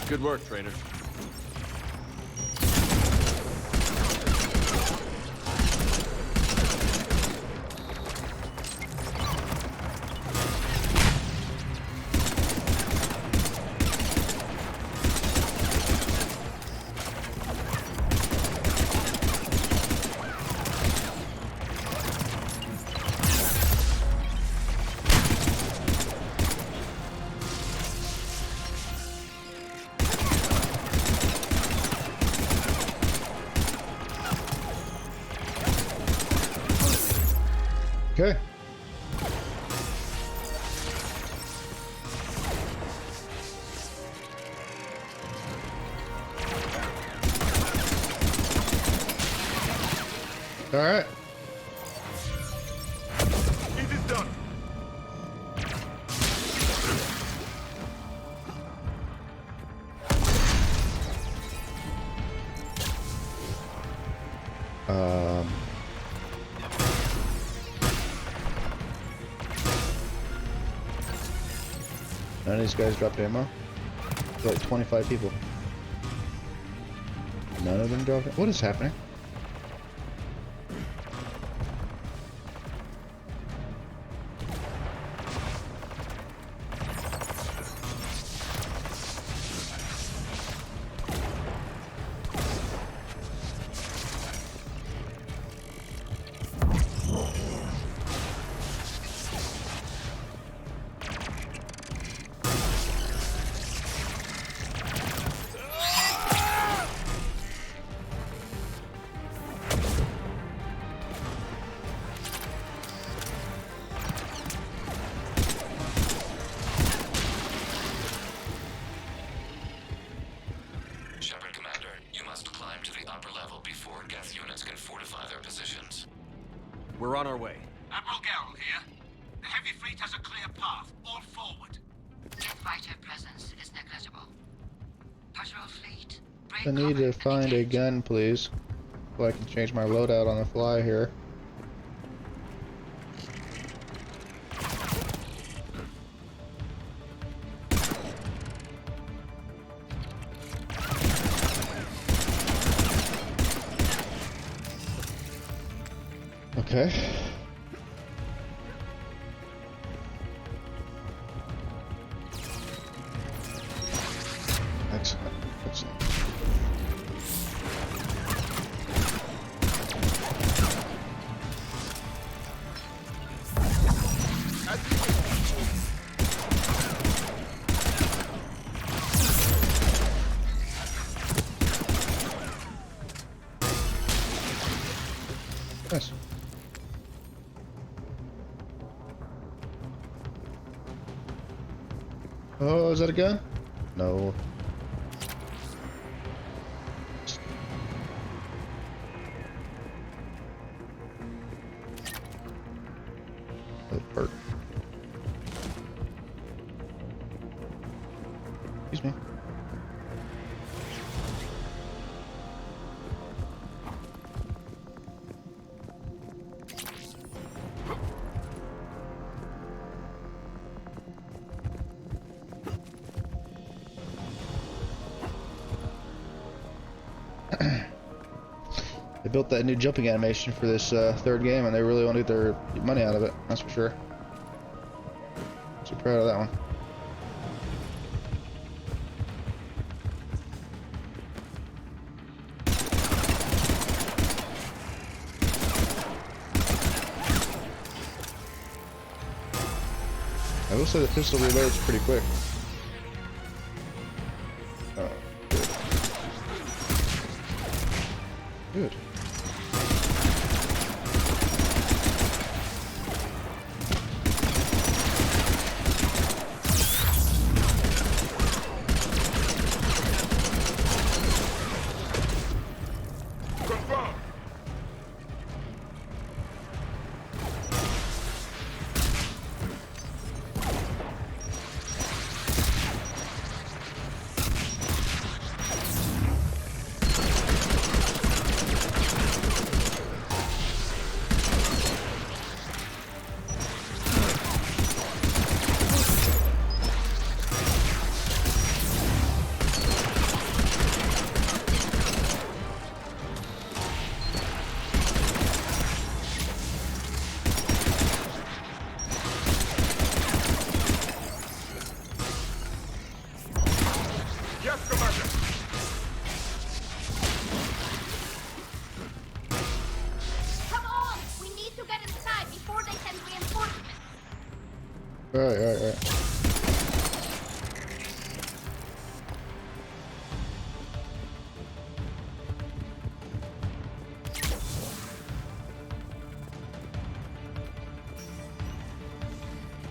Good work, trainer. Okay. All right. It is done. None of these guys dropped ammo. Like 25 people. None of them dropped it. What is happening? Shepherd Commander, you must climb to the upper level before Geth units can fortify their positions. We're on our way. Admiral Garrel here. The heavy fleet has a clear path. All forward. Geth fighter presence is negligible. Patrol fleet, break I need cover to find a gun, please, so I can change my loadout on the fly here. Okay. Excellent. Excellent. Nice. Oh, is that a gun? No. That hurt. Excuse me. They built that new jumping animation for this third game, and they really want to get their money out of it. That's for sure. So proud of that one. I will say the pistol reloads pretty quick. Oh, good. Good. Alright.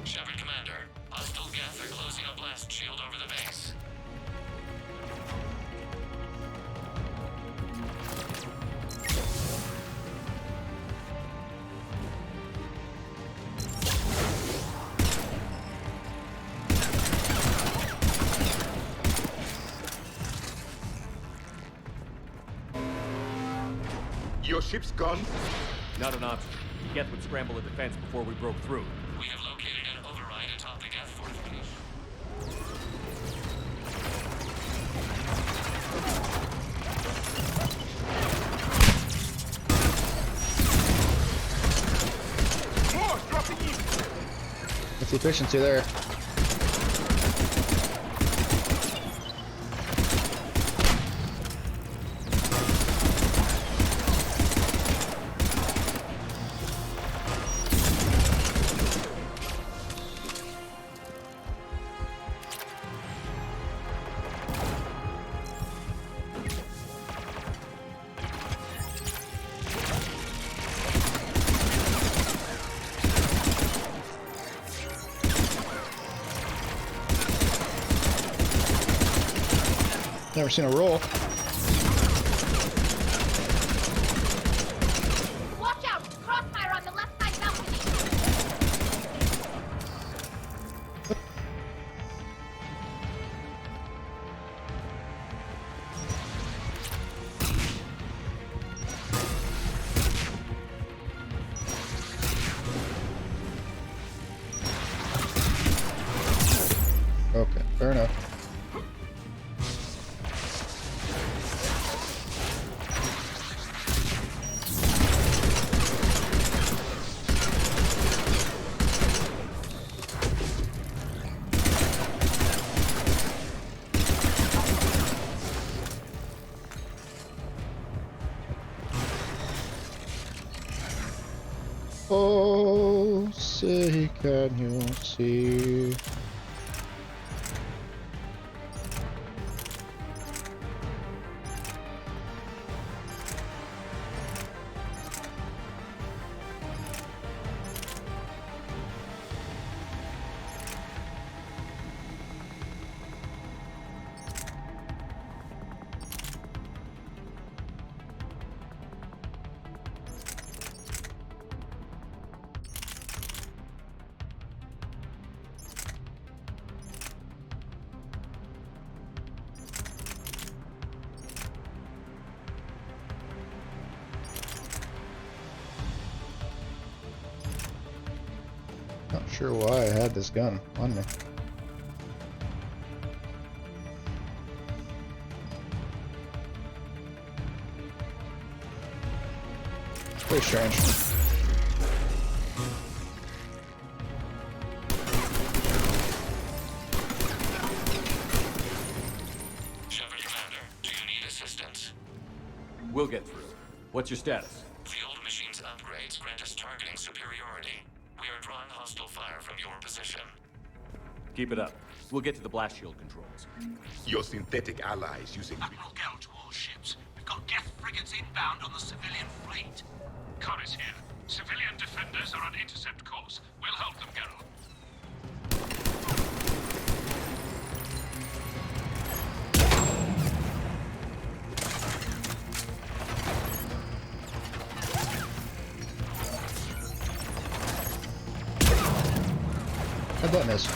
Shephard Commander, hostile Geth are closing a blast shield over the base. Your ship's gone? Not an option. Geth would scramble a defense before we broke through. We have located an override atop the Geth fortification. More dropping in! What's the efficiency there? Never seen a roll. Watch out! Crossfire on the left side balcony! Okay, fair enough. Oh, say can you see? Not sure why I had this gun on me. Very strange. Shephard Commander, do you need assistance? We'll get through. What's your status? The old machine's upgrades grant us targeting superiority. We are drawing hostile fire from your position. Keep it up. We'll get to the blast shield controls. Your synthetic allies using... Admiral Gell to all ships. We've got Geth frigates inbound on the civilian fleet. Corus here. Civilian defenders are on intercept course. We'll help them, Geralt. How'd that miss?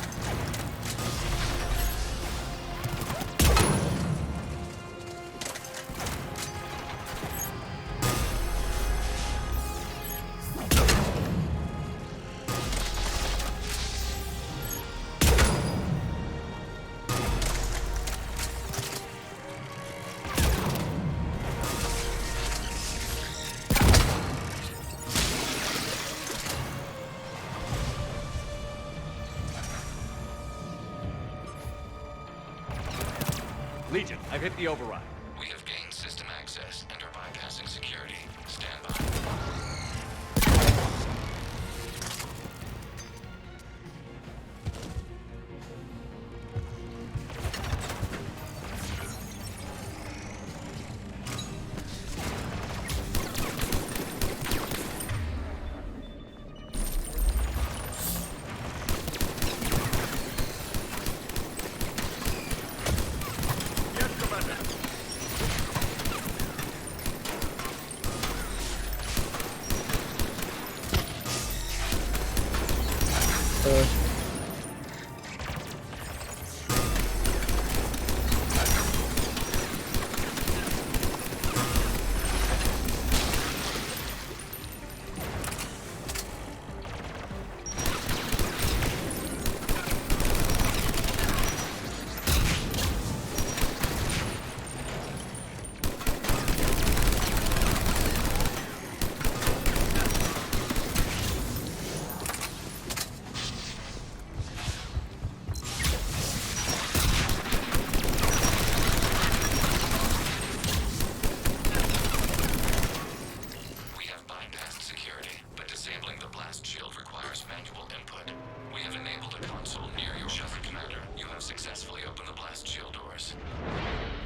Legion, I've hit the override. We have gained system access and are bypassing security. Stand by.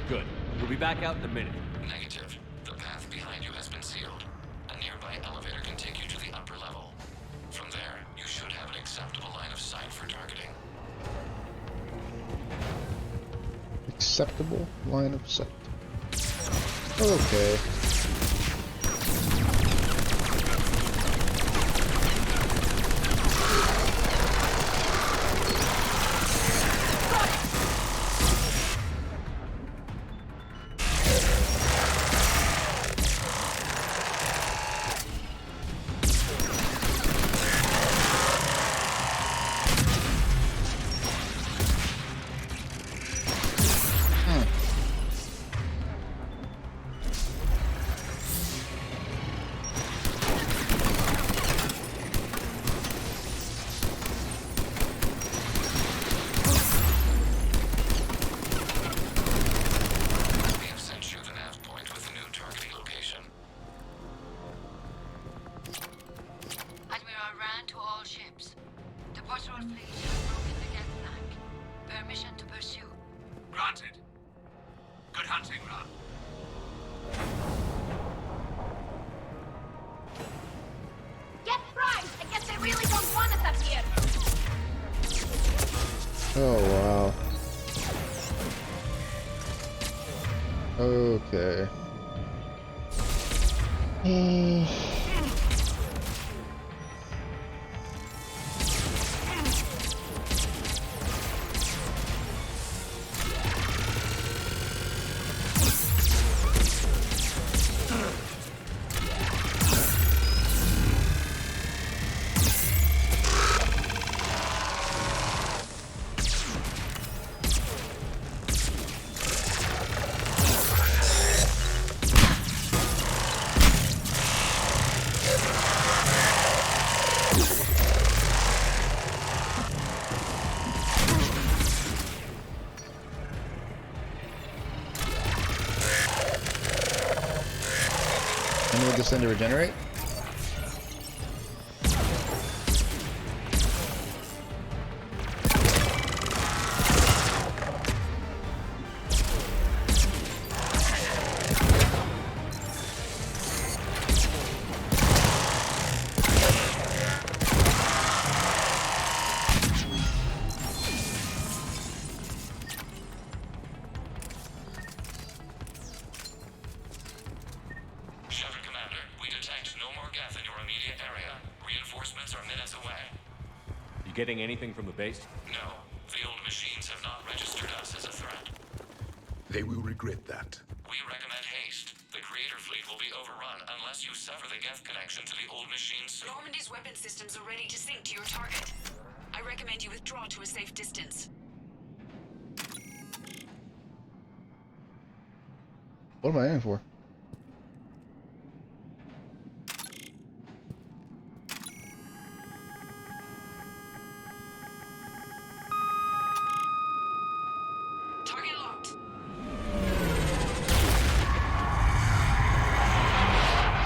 Good. We'll be back out in a minute. Negative. The path behind you has been sealed. A nearby elevator can take you to the upper level. From there, you should have an acceptable line of sight for targeting. Acceptable line of sight. Okay. Oh, wow. Okay. I need this thing to regenerate. Shephard Commander, we detect no more Geth in your immediate area. Reinforcements are minutes away. You getting anything from the base? No, the old machines have not registered us as a threat. They will regret that. We recommend haste. The Creator Fleet will be overrun unless you sever the Geth connection to the old machines soon. Normandy's weapon systems are ready to sync to your target. I recommend you withdraw to a safe distance. What am I aiming for? Target locked.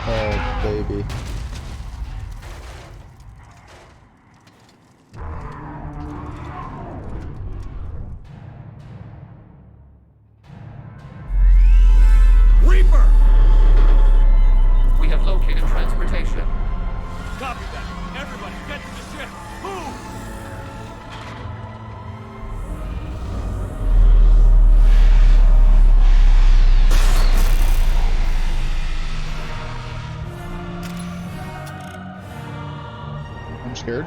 Oh, baby. Reaper! We have located transportation. Copy that. Everybody, get to the ship. Move! I'm scared.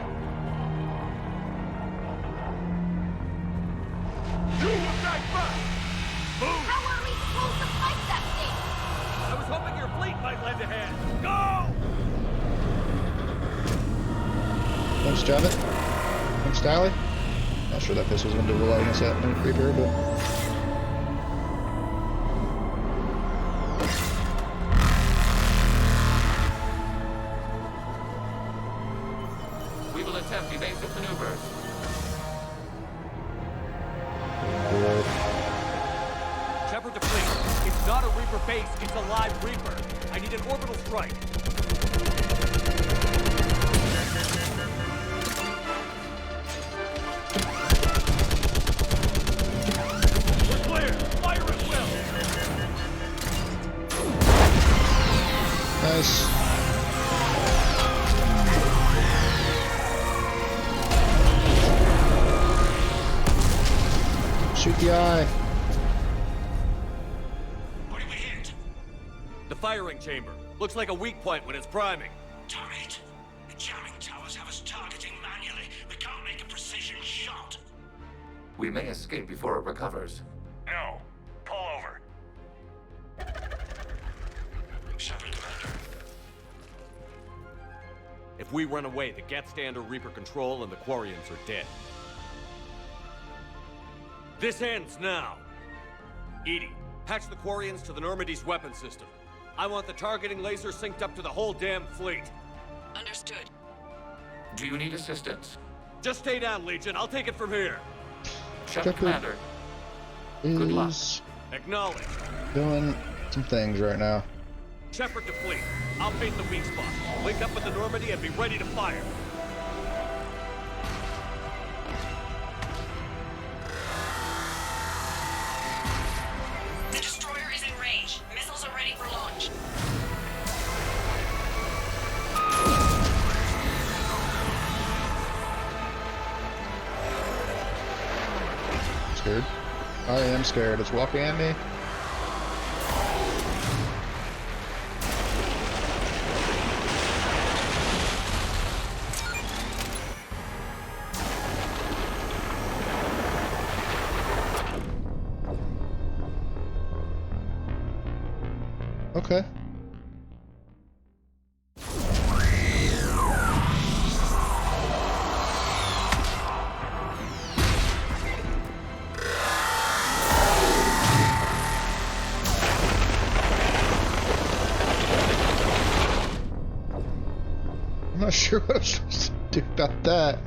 Just jab it. Thanks, Tally. Not sure that pistol's gonna do a lot against that Reaper, but. We will attempt evasive maneuvers. Shephard to fleet. It's not a Reaper base, it's a live Reaper. I need an orbital strike. We're clear. Fire at will. Nice. Shoot the eye. What did we hit? The firing chamber. Looks like a weak point when it's priming. Damn it. The jamming towers have us targeting manually. We can't make a precision shot. We may escape before it recovers. No. Pull over. Shephard, Commander. If we run away, the Geth stand under Reaper control and the Quarians are dead. This ends now. Edie, patch the Quarians to the Normandy's weapon system. I want the targeting laser synced up to the whole damn fleet. Understood. Do you need assistance? Just stay down, Legion. I'll take it from here. Shephard, Commander. Good luck. Acknowledge. Doing some things right now. Shepherd to fleet. I'll paint the weak spot. Link up with the Normandy and be ready to fire. The destroyer is in range. Missiles are ready for launch. Scared? I am scared. It's walking at me. Okay. I'm not sure what I'm supposed to do about that.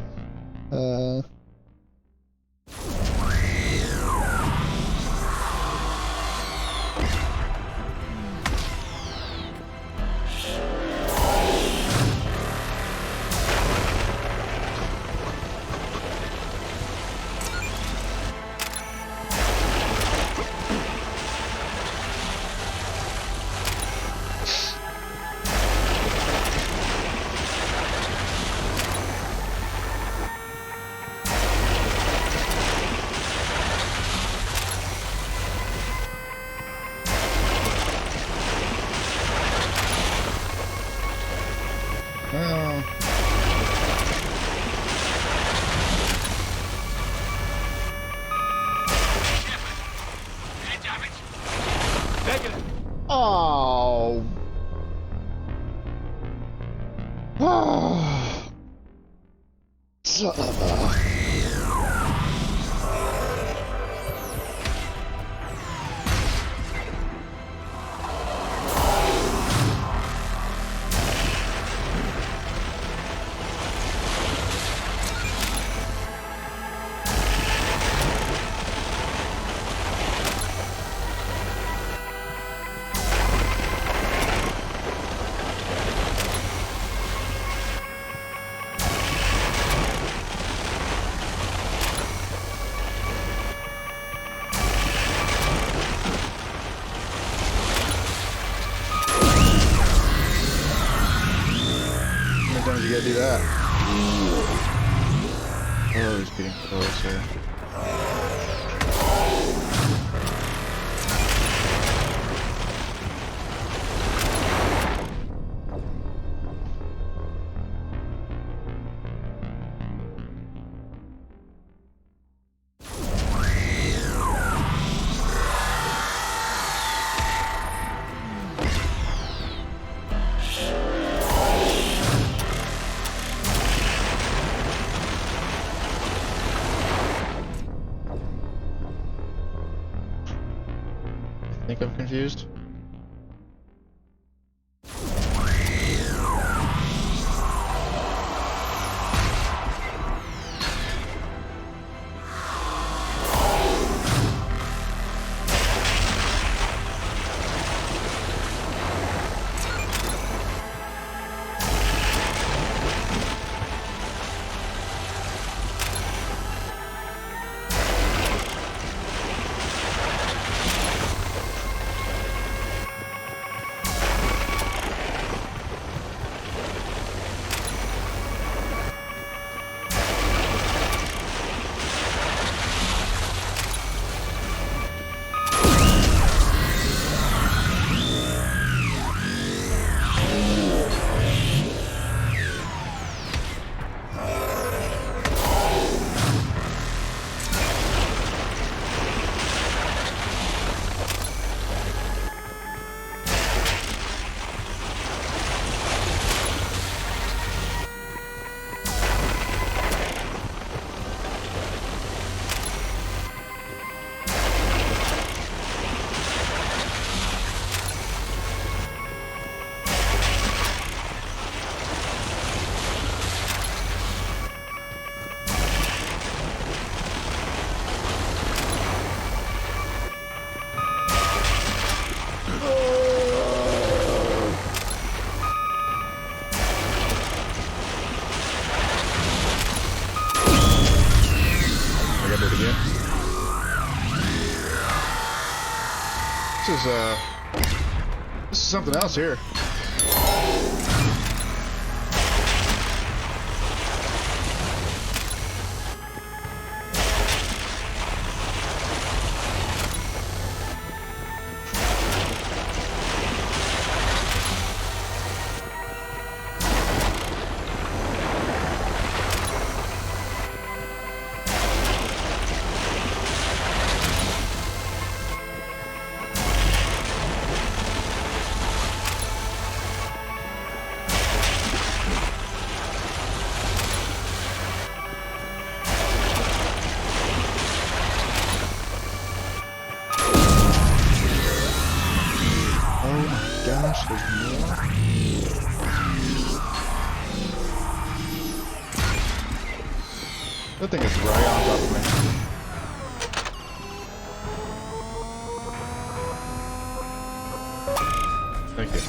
Oh. Oh. Son of a... Sometimes you gotta do that. Oh, he's getting closer. confused. This is something else here. Gosh, there's more. That thing is right on top of me. Thank you.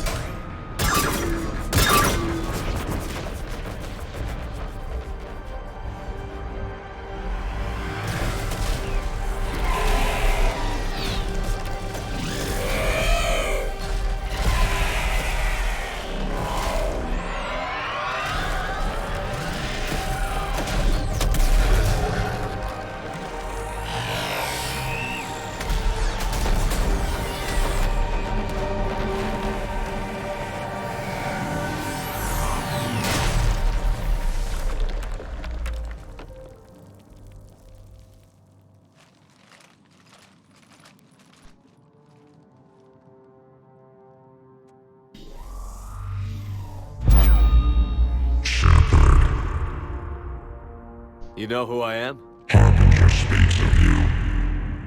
You know who I am? Harbinger speaks of you.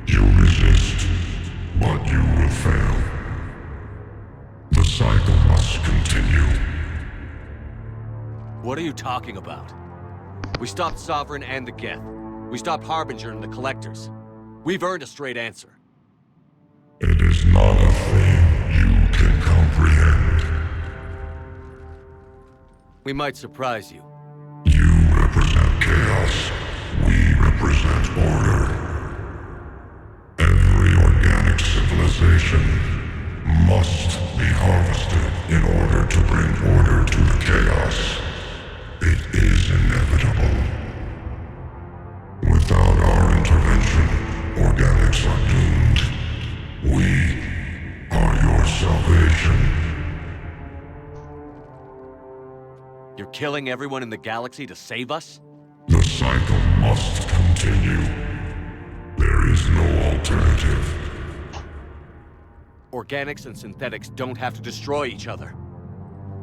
You resist, but you will fail. The cycle must continue. What are you talking about? We stopped Sovereign and the Geth. We stopped Harbinger and the Collectors. We've earned a straight answer. It is not a thing you can comprehend. We might surprise you. You represent chaos. We represent order. Every organic civilization must be harvested in order to bring order to the chaos. It is inevitable. Without our intervention, organics are doomed. We are your salvation. You're killing everyone in the galaxy to save us? The cycle must continue. There is no alternative. Organics and synthetics don't have to destroy each other.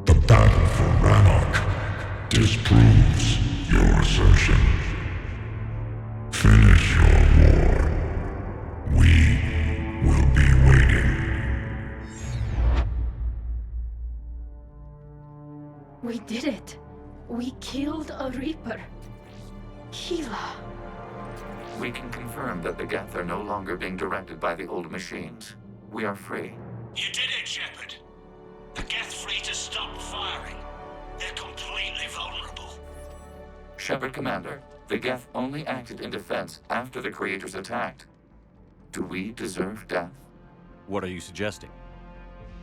The battle for Rannoch disproves your assertion. Finish your war. We will be waiting. We did it. We killed a Reaper. Keela. We can confirm that the Geth are no longer being directed by the old machines. We are free. You did it, Shephard. The Geth fleet has stopped firing. They're completely vulnerable. Shephard Commander, the Geth only acted in defense after the creators attacked. Do we deserve death? What are you suggesting?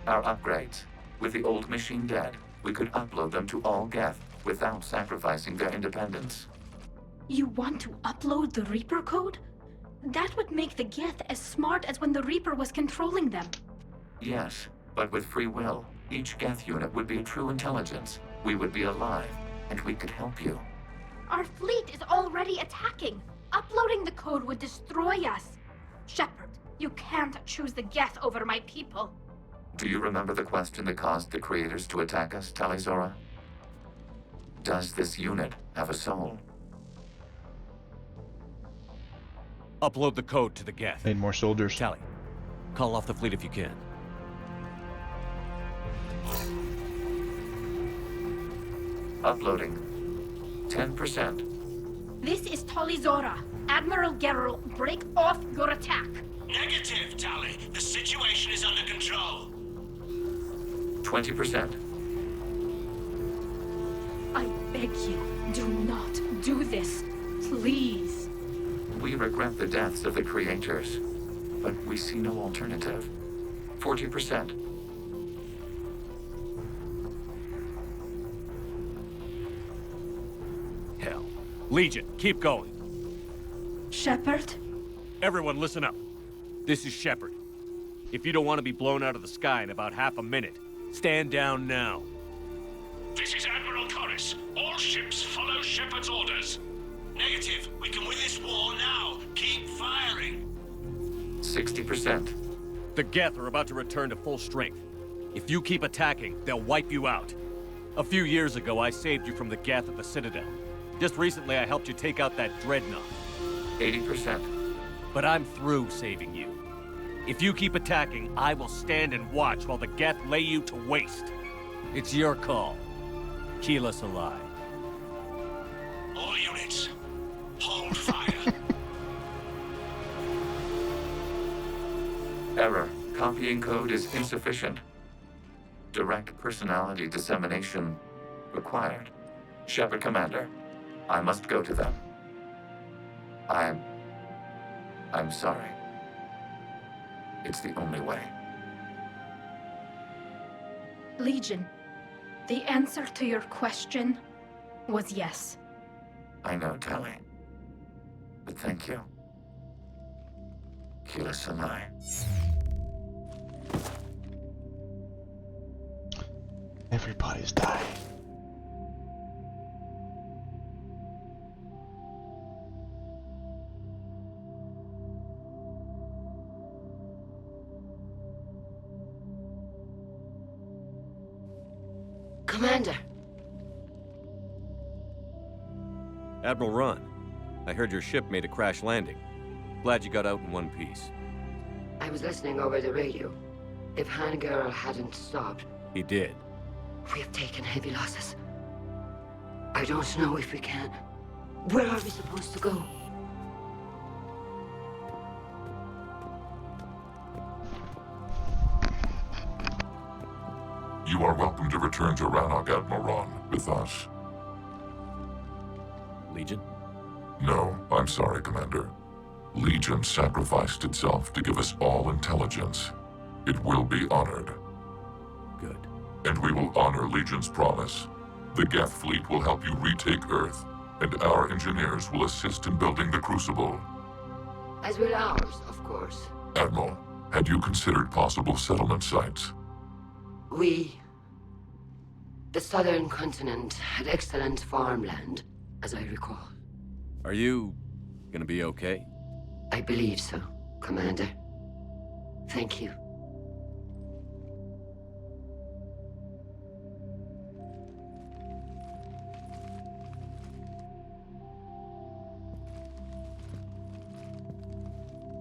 Our upgrades. With the old machine dead, we could upload them to all Geth without sacrificing their independence. You want to upload the Reaper code? That would make the Geth as smart as when the Reaper was controlling them. Yes, but with free will, each Geth unit would be a true intelligence. We would be alive, and we could help you. Our fleet is already attacking. Uploading the code would destroy us. Shephard, you can't choose the Geth over my people. Do you remember the question that caused the creators to attack us, Talizora? Does this unit have a soul? Upload the code to the Geth. Need more soldiers. Tally, call off the fleet if you can. Uploading. 10%. This is Talizora. Admiral Geralt, break off your attack. Negative, Tally. The situation is under control. 20%. I beg you, do not do this. Please. We regret the deaths of the creators, but we see no alternative. 40%. Hell. Legion, keep going. Shephard? Everyone listen up. This is Shephard. If you don't want to be blown out of the sky in about half a minute, stand down now. This is Admiral Corus. All ships follow Shepherd's orders. Negative. We can win this war now. Keep firing. 60%. The Geth are about to return to full strength. If you keep attacking, they'll wipe you out. A few years ago, I saved you from the Geth at the Citadel. Just recently, I helped you take out that dreadnought. 80%. But I'm through saving you. If you keep attacking, I will stand and watch while the Geth lay you to waste. It's your call. Keep us alive. All units, hold fire. Error. Copying code is insufficient. Direct personality dissemination required. Shepherd Commander, I must go to them. I'm sorry. It's the only way. Legion, the answer to your question was yes. I know, Tally. But thank you. Kila Sanai. Everybody's dying. Commander! Admiral Ron, I heard your ship made a crash landing. Glad you got out in one piece. I was listening over the radio. If Hangirl hadn't stopped, He did. we have taken heavy losses. I don't know if we can. Where are we supposed to go? You are welcome to return to Rannoch, Admiral Ron, with us. Legion? No, I'm sorry, Commander. Legion sacrificed itself to give us all intelligence. It will be honored. Good. And we will honor Legion's promise. The Geth fleet will help you retake Earth, and our engineers will assist in building the Crucible. As will ours, of course. Admiral, had you considered possible settlement sites? The southern continent had excellent farmland, as I recall. Are you gonna be okay? I believe so, Commander. Thank you.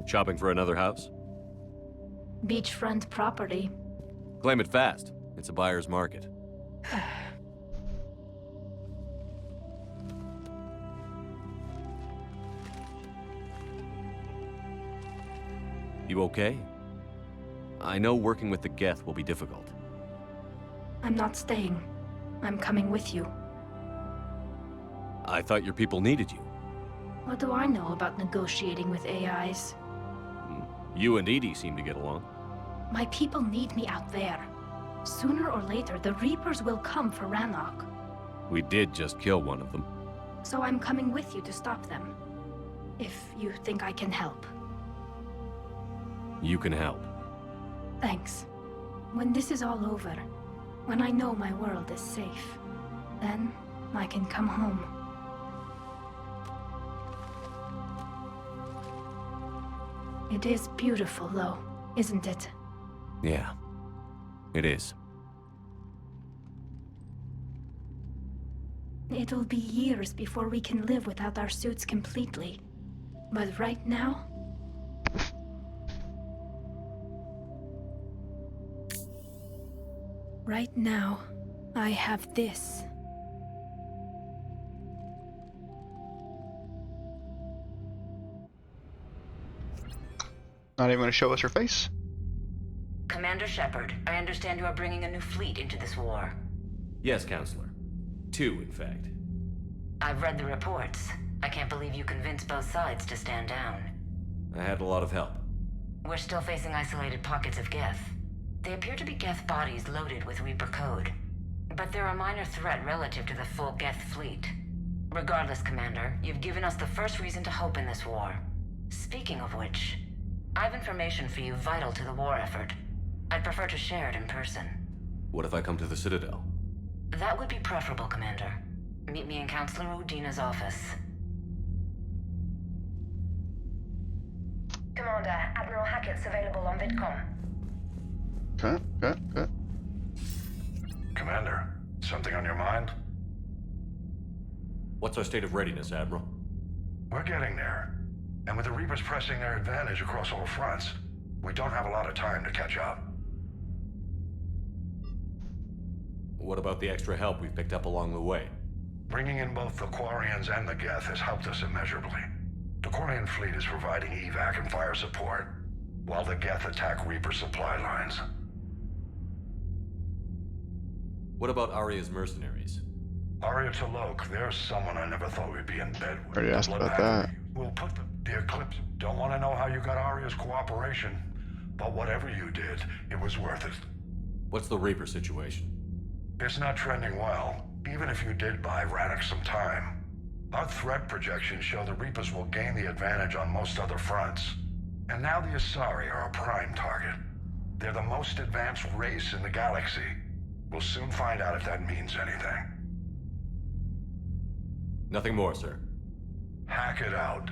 Shopping for another house? Beachfront property. Claim it fast. It's a buyer's market. You okay? I know working with the Geth will be difficult. I'm not staying. I'm coming with you. I thought your people needed you. What do I know about negotiating with AIs? You and Edie seem to get along. My people need me out there. Sooner or later, the Reapers will come for Rannoch. We did just kill one of them. So I'm coming with you to stop them. If you think I can help. You can help. Thanks. When this is all over, when I know my world is safe, then I can come home. It is beautiful, though, isn't it? Yeah, it is. It'll be years before we can live without our suits completely. But right now... Right now, I have this. Not even gonna show us her face? Commander Shephard, I understand you are bringing a new fleet into this war. Yes, Counselor. 2, in fact. I've read the reports. I can't believe you convinced both sides to stand down. I had a lot of help. We're still facing isolated pockets of Geth. They appear to be Geth bodies loaded with Reaper code. But they're a minor threat relative to the full Geth fleet. Regardless, Commander, you've given us the first reason to hope in this war. Speaking of which, I have information for you vital to the war effort. I'd prefer to share it in person. What if I come to the Citadel? That would be preferable, Commander. Meet me in Counselor Udina's office. Commander, Admiral Hackett's available on VidCom. Okay. Commander, something on your mind? What's our state of readiness, Admiral? We're getting there. And with the Reapers pressing their advantage across all fronts, we don't have a lot of time to catch up. What about the extra help we picked up along the way? Bringing in both the Quarians and the Geth has helped us immeasurably. The Quarian fleet is providing evac and fire support, while the Geth attack Reaper supply lines. What about Arya's mercenaries? Arya T'Loak, there's someone I never thought we'd be in bed with. Already asked about that. We'll put the Eclipse. Don't want to know how you got Arya's cooperation, but whatever you did, it was worth it. What's the Reaper situation? It's not trending well, even if you did buy Rannoch some time. Our threat projections show the Reapers will gain the advantage on most other fronts. And now the Asari are a prime target. They're the most advanced race in the galaxy. We'll soon find out if that means anything. Nothing more, sir. Hack it out.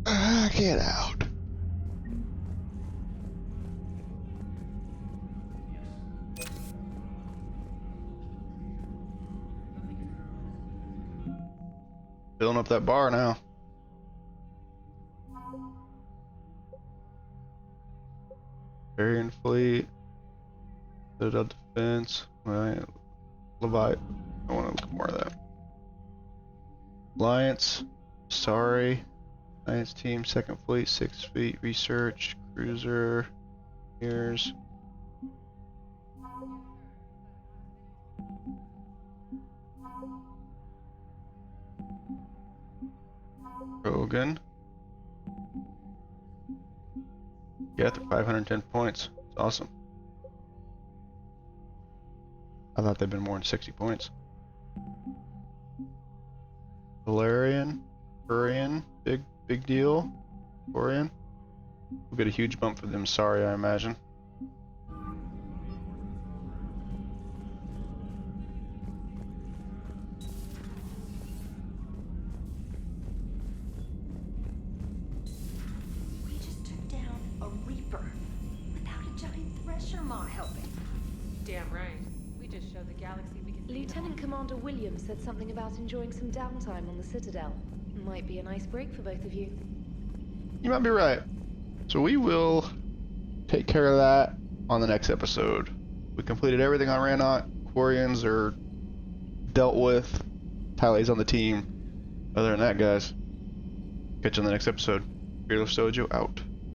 Hack it out. Filling up that bar now. Arian fleet. Citadel defense. Right. Levite. I want to look more of that. Alliance. Sorry. Alliance team. Second fleet. 6 feet. Research. Cruiser. Here's. Rogan. Yeah, 510 points. It's awesome. I thought they'd been more than 60 points. Valerian, Urian, big deal. Orion. We'll get a huge bump for them. Sorry, I imagine. Damn right. We just showed the galaxy we can see. Lieutenant Commander Williams said something about enjoying some downtime on the Citadel. Might be a nice break for both of you. You might be right. So we will take care of that on the next episode. We completed everything on Rannoch. Quarians are dealt with. Tyle's on the team. Other than that, guys, catch you on the next episode. FearlessDojo out.